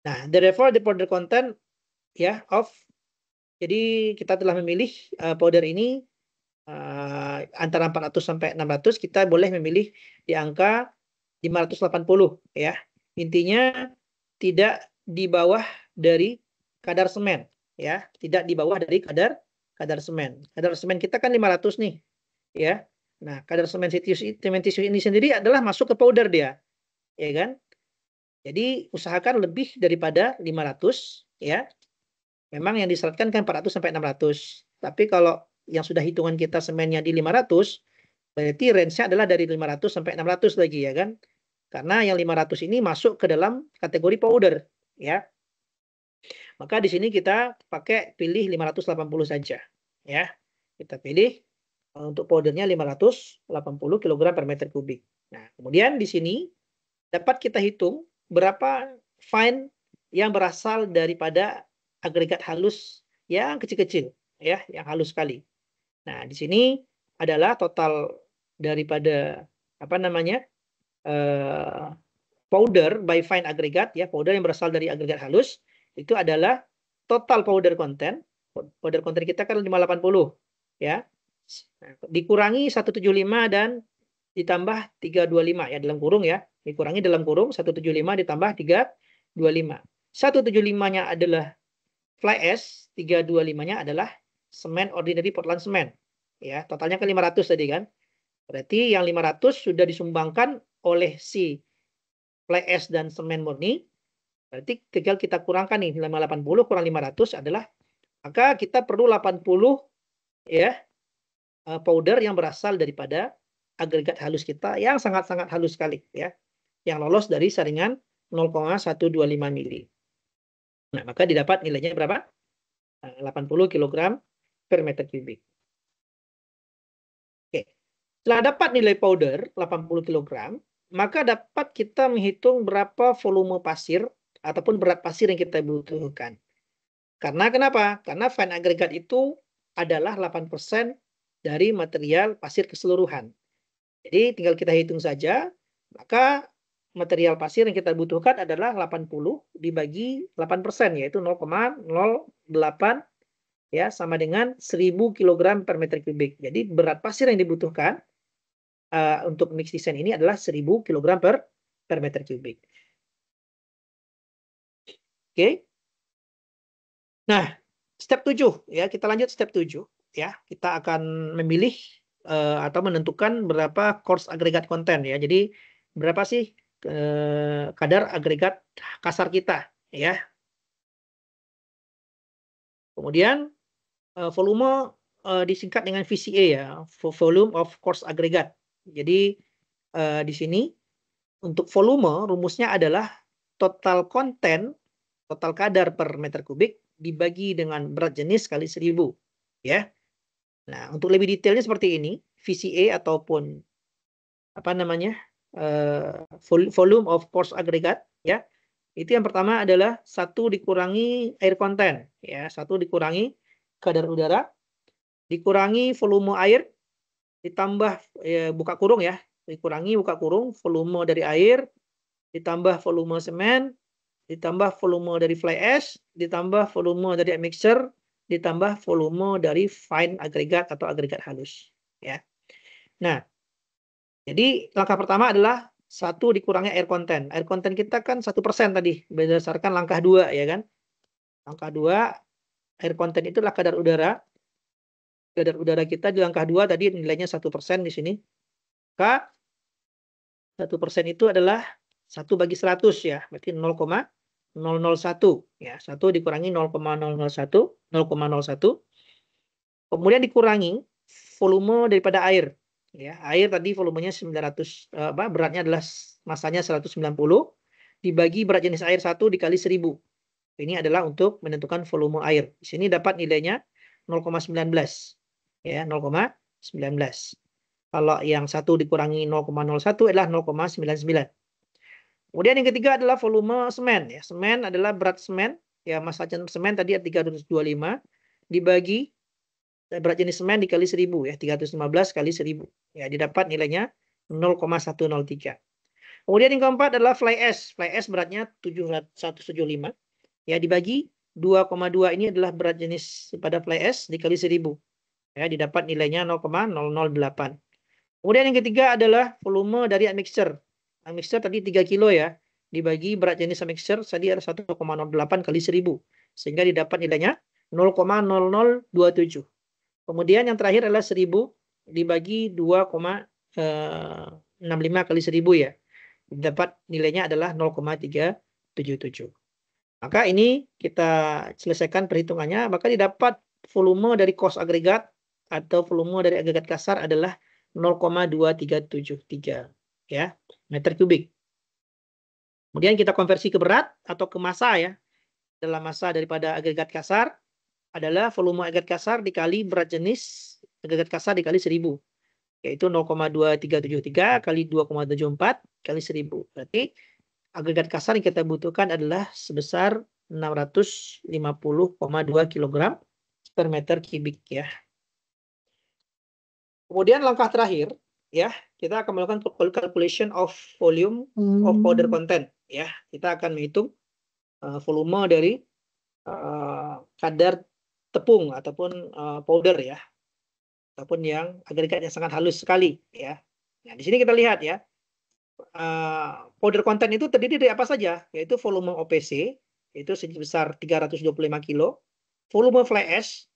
Nah, therefore the powder content ya of jadi kita telah memilih powder ini antara 400 sampai 600, kita boleh memilih di angka 580 ya. Intinya tidak di bawah dari kadar semen ya, tidak di bawah dari kadar semen. Kadar semen kita kan 500 nih ya. Nah, kadar cementitious ini sendiri adalah masuk ke powder dia. Ya kan? Jadi usahakan lebih daripada 500 ya. Memang yang disyaratkan kan 400 sampai 600. Tapi kalau yang sudah hitungan kita semennya di 500, berarti range-nya adalah dari 500 sampai 600 lagi ya kan. Karena yang 500 ini masuk ke dalam kategori powder ya. Maka di sini kita pakai pilih 580 saja ya. Kita pilih untuk powdernya 580 kg per meter kubik. Nah, kemudian di sini dapat kita hitung berapa fine yang berasal daripada agregat halus yang kecil-kecil ya, yang halus sekali. Nah, di sini adalah total daripada apa namanya? Powder by fine aggregate ya, powder yang berasal dari agregat halus itu adalah total powder content. Powder content kita kan 580 ya. Dikurangi 175 dan ditambah 325 ya dalam kurung ya. Dikurangi dalam kurung 175 ditambah 325. 175-nya adalah fly ash, 325-nya adalah semen ordinary Portland cement. Ya, totalnya kan 500 tadi kan. Berarti yang 500 sudah disumbangkan oleh si fly ash dan semen murni. Berarti tinggal kita kurangkan nih 580 kurang 500 adalah maka kita perlu 80 ya powder yang berasal daripada agregat halus kita yang sangat-sangat halus sekali ya. Yang lolos dari saringan 0,125 mili. Nah, maka didapat nilainya berapa? 80 kg per meter kubik. Oke. Setelah dapat nilai powder 80 kg, maka dapat kita menghitung berapa volume pasir ataupun berat pasir yang kita butuhkan. Karena kenapa? Karena fine agregat itu adalah 8% dari material pasir keseluruhan. Jadi tinggal kita hitung saja, maka material pasir yang kita butuhkan adalah 80 dibagi 8%, yaitu 0,08 ya, sama dengan 1000 kg per meter kubik. Jadi berat pasir yang dibutuhkan untuk mix design ini adalah 1000 kg per meter kubik. Oke. Nah, step 7 ya, kita lanjut step 7 ya. Kita akan memilih atau menentukan berapa coarse agregat content ya. Jadi berapa sih kadar agregat kasar kita ya. Kemudian volume disingkat dengan VCA ya, volume of coarse aggregate. Jadi di sini untuk volume rumusnya adalah total konten, total kadar per meter kubik dibagi dengan berat jenis kali 1000 ya. Nah, untuk lebih detailnya seperti ini, VCA ataupun apa namanya? Volume of coarse aggregate ya. Itu yang pertama adalah 1 dikurangi air konten ya, 1 dikurangi kadar udara dikurangi volume air ditambah buka kurung ya, dikurangi buka kurung volume dari air ditambah volume semen ditambah volume dari fly ash ditambah volume dari mixer ditambah volume dari fine agregat atau agregat halus ya. Nah, jadi langkah pertama adalah 1 dikurangi air konten. Air konten kita kan 1% tadi berdasarkan langkah 2 ya kan. Langkah 2 air konten itulah kadar udara. Kadar udara kita di langkah 2 tadi nilainya 1% di sini. Maka 1% itu adalah 1 bagi 100 ya, berarti 0,001 ya. 1 dikurangi 0,001, 0,01. Kemudian dikurangi volume daripada air ya. Air tadi volumenya 900 beratnya adalah masanya 190 dibagi berat jenis air 1 dikali 1000. Ini adalah untuk menentukan volume air. Di sini dapat nilainya 0,19 ya, 0,19. Kalau yang 1 dikurangi 0,01 adalah 0,99. Kemudian yang ketiga adalah volume semen ya. Semen adalah berat semen ya, massa semen tadi 325 dibagi berat jenis semen dikali 1000 ya, 315 kali 1000. Ya, didapat nilainya 0,103. Kemudian yang keempat adalah fly ash. Fly ash beratnya 175 ya, dibagi 2,2 ini adalah berat jenis pada fly ash dikali 1000. Ya, didapat nilainya 0,008. Kemudian yang ketiga adalah volume dari admixture. Admixture tadi 3 kilo ya, dibagi berat jenis admixture tadi ada 1,08 kali 1000. Sehingga didapat nilainya 0,0027. Kemudian yang terakhir adalah 1000 dibagi 2,65 kali 1000 ya. Dapat nilainya adalah 0,377. Maka ini kita selesaikan perhitungannya, maka didapat volume dari coarse agregat atau volume dari agregat kasar adalah 0,2373 ya, meter kubik. Kemudian kita konversi ke berat atau ke massa ya. Dalam massa daripada agregat kasar adalah volume agregat kasar dikali berat jenis agregat kasar dikali 1000. Yaitu 0,2373 kali 2,74 kali 1000. Berarti agregat kasar yang kita butuhkan adalah sebesar 650,2 kg per meter kubik ya. Kemudian langkah terakhir ya, kita akan melakukan calculation of volume of powder content ya. Kita akan menghitung volume dari kadar tepung ataupun powder ya, ataupun yang agregat yang sangat halus sekali ya. Nah, di sini kita lihat ya, powder content itu terdiri dari apa saja, yaitu volume OPC itu sebesar 325 kilo, volume fly ash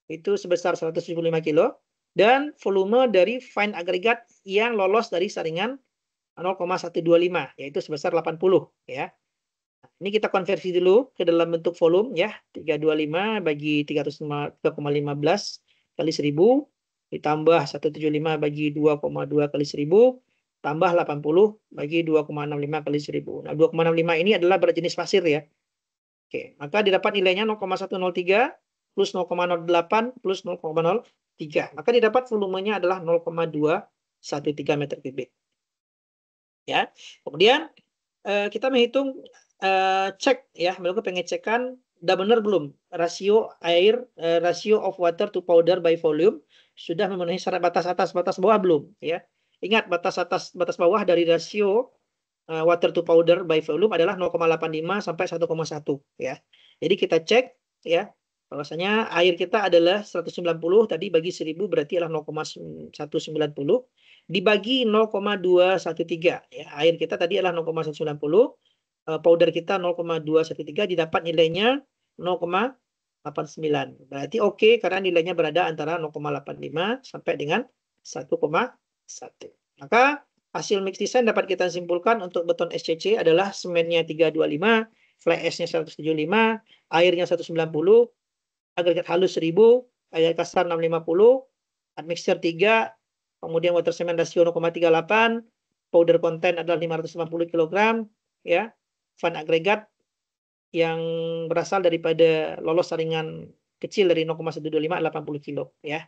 itu sebesar 175 kilo, dan volume dari fine agregat yang lolos dari saringan 0,125 yaitu sebesar 80 ya. Ini kita konversi dulu ke dalam bentuk volume ya, 325 bagi 3,15 kali 1000 ditambah 175 bagi 2,2 kali 1000 tambah 80 bagi 2,65 kali 1000. Nah, 2,65 ini adalah berat jenis pasir ya. Oke, maka didapat nilainya 0,103 plus 0,08 plus 0,03. Maka didapat volumenya adalah 0,2 meter kubik. Ya. Kemudian kita menghitung cek ya, melakukan pengecekan udah benar belum rasio air rasio of water to powder by volume sudah memenuhi syarat batas atas batas bawah belum ya. Ingat batas atas batas bawah dari rasio water to powder by volume adalah 0,85 sampai 1,1 ya. Jadi kita cek ya, bahwasanya air kita adalah 190 tadi bagi 1000 berarti adalah 0,190 dibagi 0,213 ya. Air kita tadi adalah 0,190, powder kita 0,213 didapat nilainya 0,89. Berarti oke karena nilainya berada antara 0,85 sampai dengan 1,1. Maka hasil mix design dapat kita simpulkan untuk beton SCC adalah semennya 325, fly ash-nya 175, airnya 190, agregat halus 1000, agregat kasar 650, admixture 3, kemudian water cement rasio 0,38, powder content adalah 550 kg, ya, fan agregat yang berasal daripada lolos saringan kecil dari 0,125 80 kg, ya.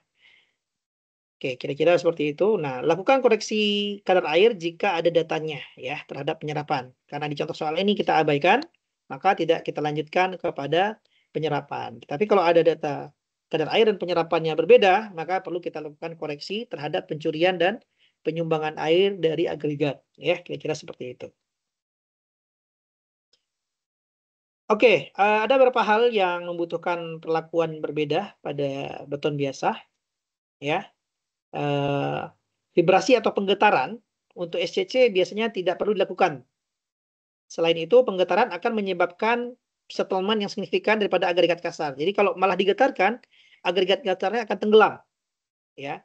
Oke, kira-kira seperti itu. Nah, lakukan koreksi kadar air jika ada datanya ya terhadap penyerapan. Karena di contoh soal ini kita abaikan, maka tidak kita lanjutkan kepada penyerapan. Tapi kalau ada data kadar air dan penyerapannya berbeda, maka perlu kita lakukan koreksi terhadap pencurian dan penyumbangan air dari agregat. Ya, kira-kira seperti itu. Oke, ada beberapa hal yang membutuhkan perlakuan berbeda pada beton biasa. Ya. Vibrasi atau penggetaran untuk SCC biasanya tidak perlu dilakukan. Selain itu, penggetaran akan menyebabkan settlement yang signifikan daripada agregat kasar. Jadi kalau malah digetarkan, agregat kasarnya akan tenggelam. Ya.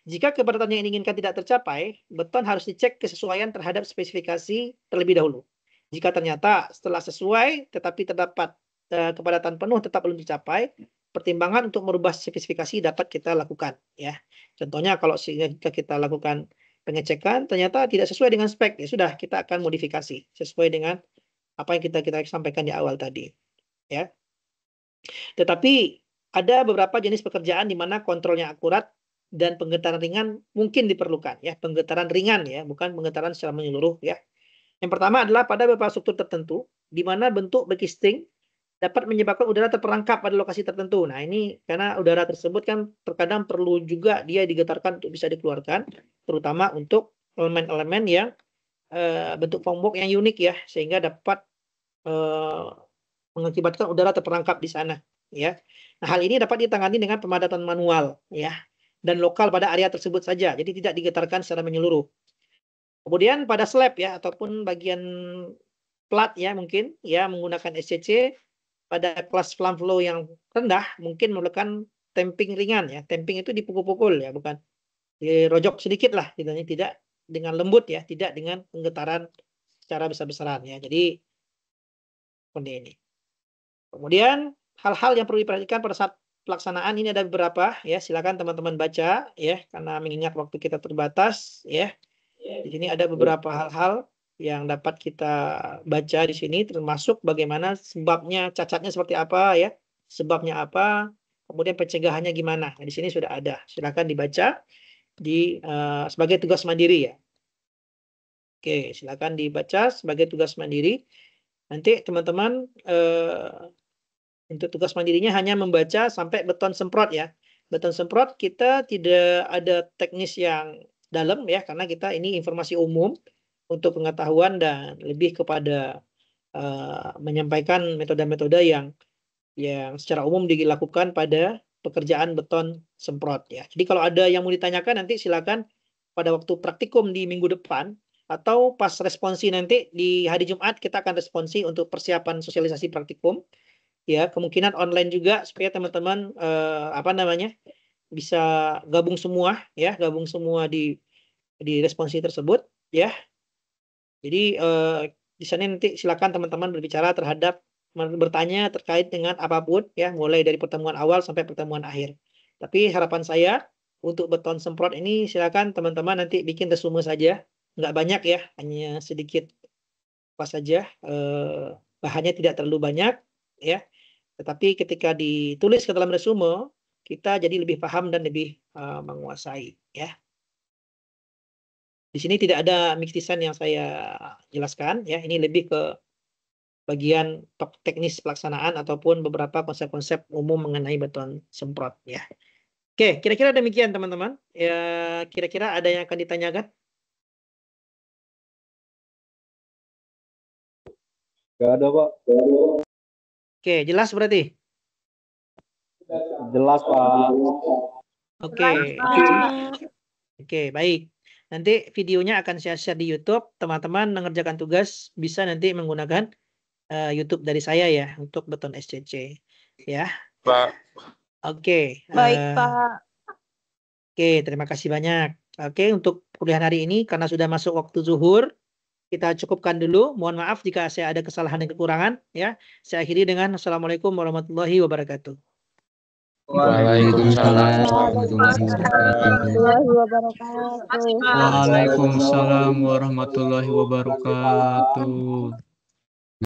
Jika kepadatan yang diinginkan tidak tercapai, beton harus dicek kesesuaian terhadap spesifikasi terlebih dahulu. Jika ternyata setelah sesuai tetapi terdapat kepadatan penuh tetap belum dicapai, pertimbangan untuk merubah spesifikasi dapat kita lakukan ya. Contohnya kalau jika kita lakukan pengecekan ternyata tidak sesuai dengan spek, ya sudah kita akan modifikasi sesuai dengan apa yang kita sampaikan di awal tadi ya. Tetapi ada beberapa jenis pekerjaan di mana kontrolnya akurat dan penggetaran ringan mungkin diperlukan ya, penggetaran ringan ya, bukan penggetaran secara menyeluruh ya. Yang pertama adalah pada beberapa struktur tertentu di mana bentuk berkisting dapat menyebabkan udara terperangkap pada lokasi tertentu. Nah, ini karena udara tersebut kan terkadang perlu juga dia digetarkan untuk bisa dikeluarkan, terutama untuk elemen-elemen yang bentuk formwork yang unik ya, sehingga dapat mengakibatkan udara terperangkap di sana ya. Nah, hal ini dapat ditangani dengan pemadatan manual ya dan lokal pada area tersebut saja. Jadi tidak digetarkan secara menyeluruh. Kemudian pada slab ya ataupun bagian plat ya mungkin ya menggunakan SCC pada kelas plumb flow yang rendah mungkin memerlukan tamping ringan ya. Tamping itu dipukul-pukul ya, bukan dirojok sedikit lah gitu, tidak dengan lembut ya, tidak dengan penggetaran secara besar-besaran ya. Jadi seperti ini. Kemudian hal-hal yang perlu diperhatikan pada saat pelaksanaan ini ada beberapa ya, silakan teman-teman baca ya karena mengingat waktu kita terbatas ya. Di sini ada beberapa hal-hal yang dapat kita baca di sini termasuk bagaimana sebabnya, cacatnya seperti apa ya, sebabnya apa, kemudian pencegahannya gimana. Nah, di sini sudah ada. Silakan dibaca sebagai tugas mandiri ya. Oke, silakan dibaca sebagai tugas mandiri. Nanti teman-teman untuk tugas mandirinya hanya membaca sampai beton semprot ya. Beton semprot kita tidak ada teknis yang dalam ya karena kita ini informasi umum untuk pengetahuan dan lebih kepada menyampaikan metode-metode yang secara umum dilakukan pada pekerjaan beton semprot ya. Jadi kalau ada yang mau ditanyakan nanti silakan pada waktu praktikum di minggu depan atau pas responsi nanti di hari Jumat kita akan responsi untuk persiapan sosialisasi praktikum. Ya, kemungkinan online juga supaya teman-teman bisa gabung semua ya, gabung semua di responsi tersebut ya. Jadi di sana nanti silakan teman-teman berbicara bertanya terkait dengan apapun ya, mulai dari pertemuan awal sampai pertemuan akhir. Tapi harapan saya untuk beton semprot ini silakan teman-teman nanti bikin resume saja, nggak banyak ya, hanya sedikit apa saja, bahannya tidak terlalu banyak ya. Tetapi ketika ditulis ke dalam resume, kita jadi lebih paham dan lebih menguasai ya. Di sini tidak ada mix design yang saya jelaskan ya. Ini lebih ke bagian teknis pelaksanaan ataupun beberapa konsep-konsep umum mengenai beton semprot ya. Oke, kira-kira demikian teman-teman. Ya, kira-kira ada yang akan ditanyakan? Gak ada, Pak. Oke, jelas berarti? Jelas, Pak. Oke. Oke, baik. Nanti videonya akan saya share di YouTube. Teman-teman mengerjakan tugas bisa nanti menggunakan YouTube dari saya ya untuk beton SCC ya. Pak. Oke. Baik, Pak. Oke, terima kasih banyak. Oke, untuk kuliah hari ini karena sudah masuk waktu zuhur, kita cukupkan dulu. Mohon maaf jika saya ada kesalahan dan kekurangan ya. Saya akhiri dengan Assalamualaikum warahmatullahi wabarakatuh. Waalaikumsalam warahmatullahi wabarakatuh. Waalaikumsalam warahmatullahi wabarakatuh.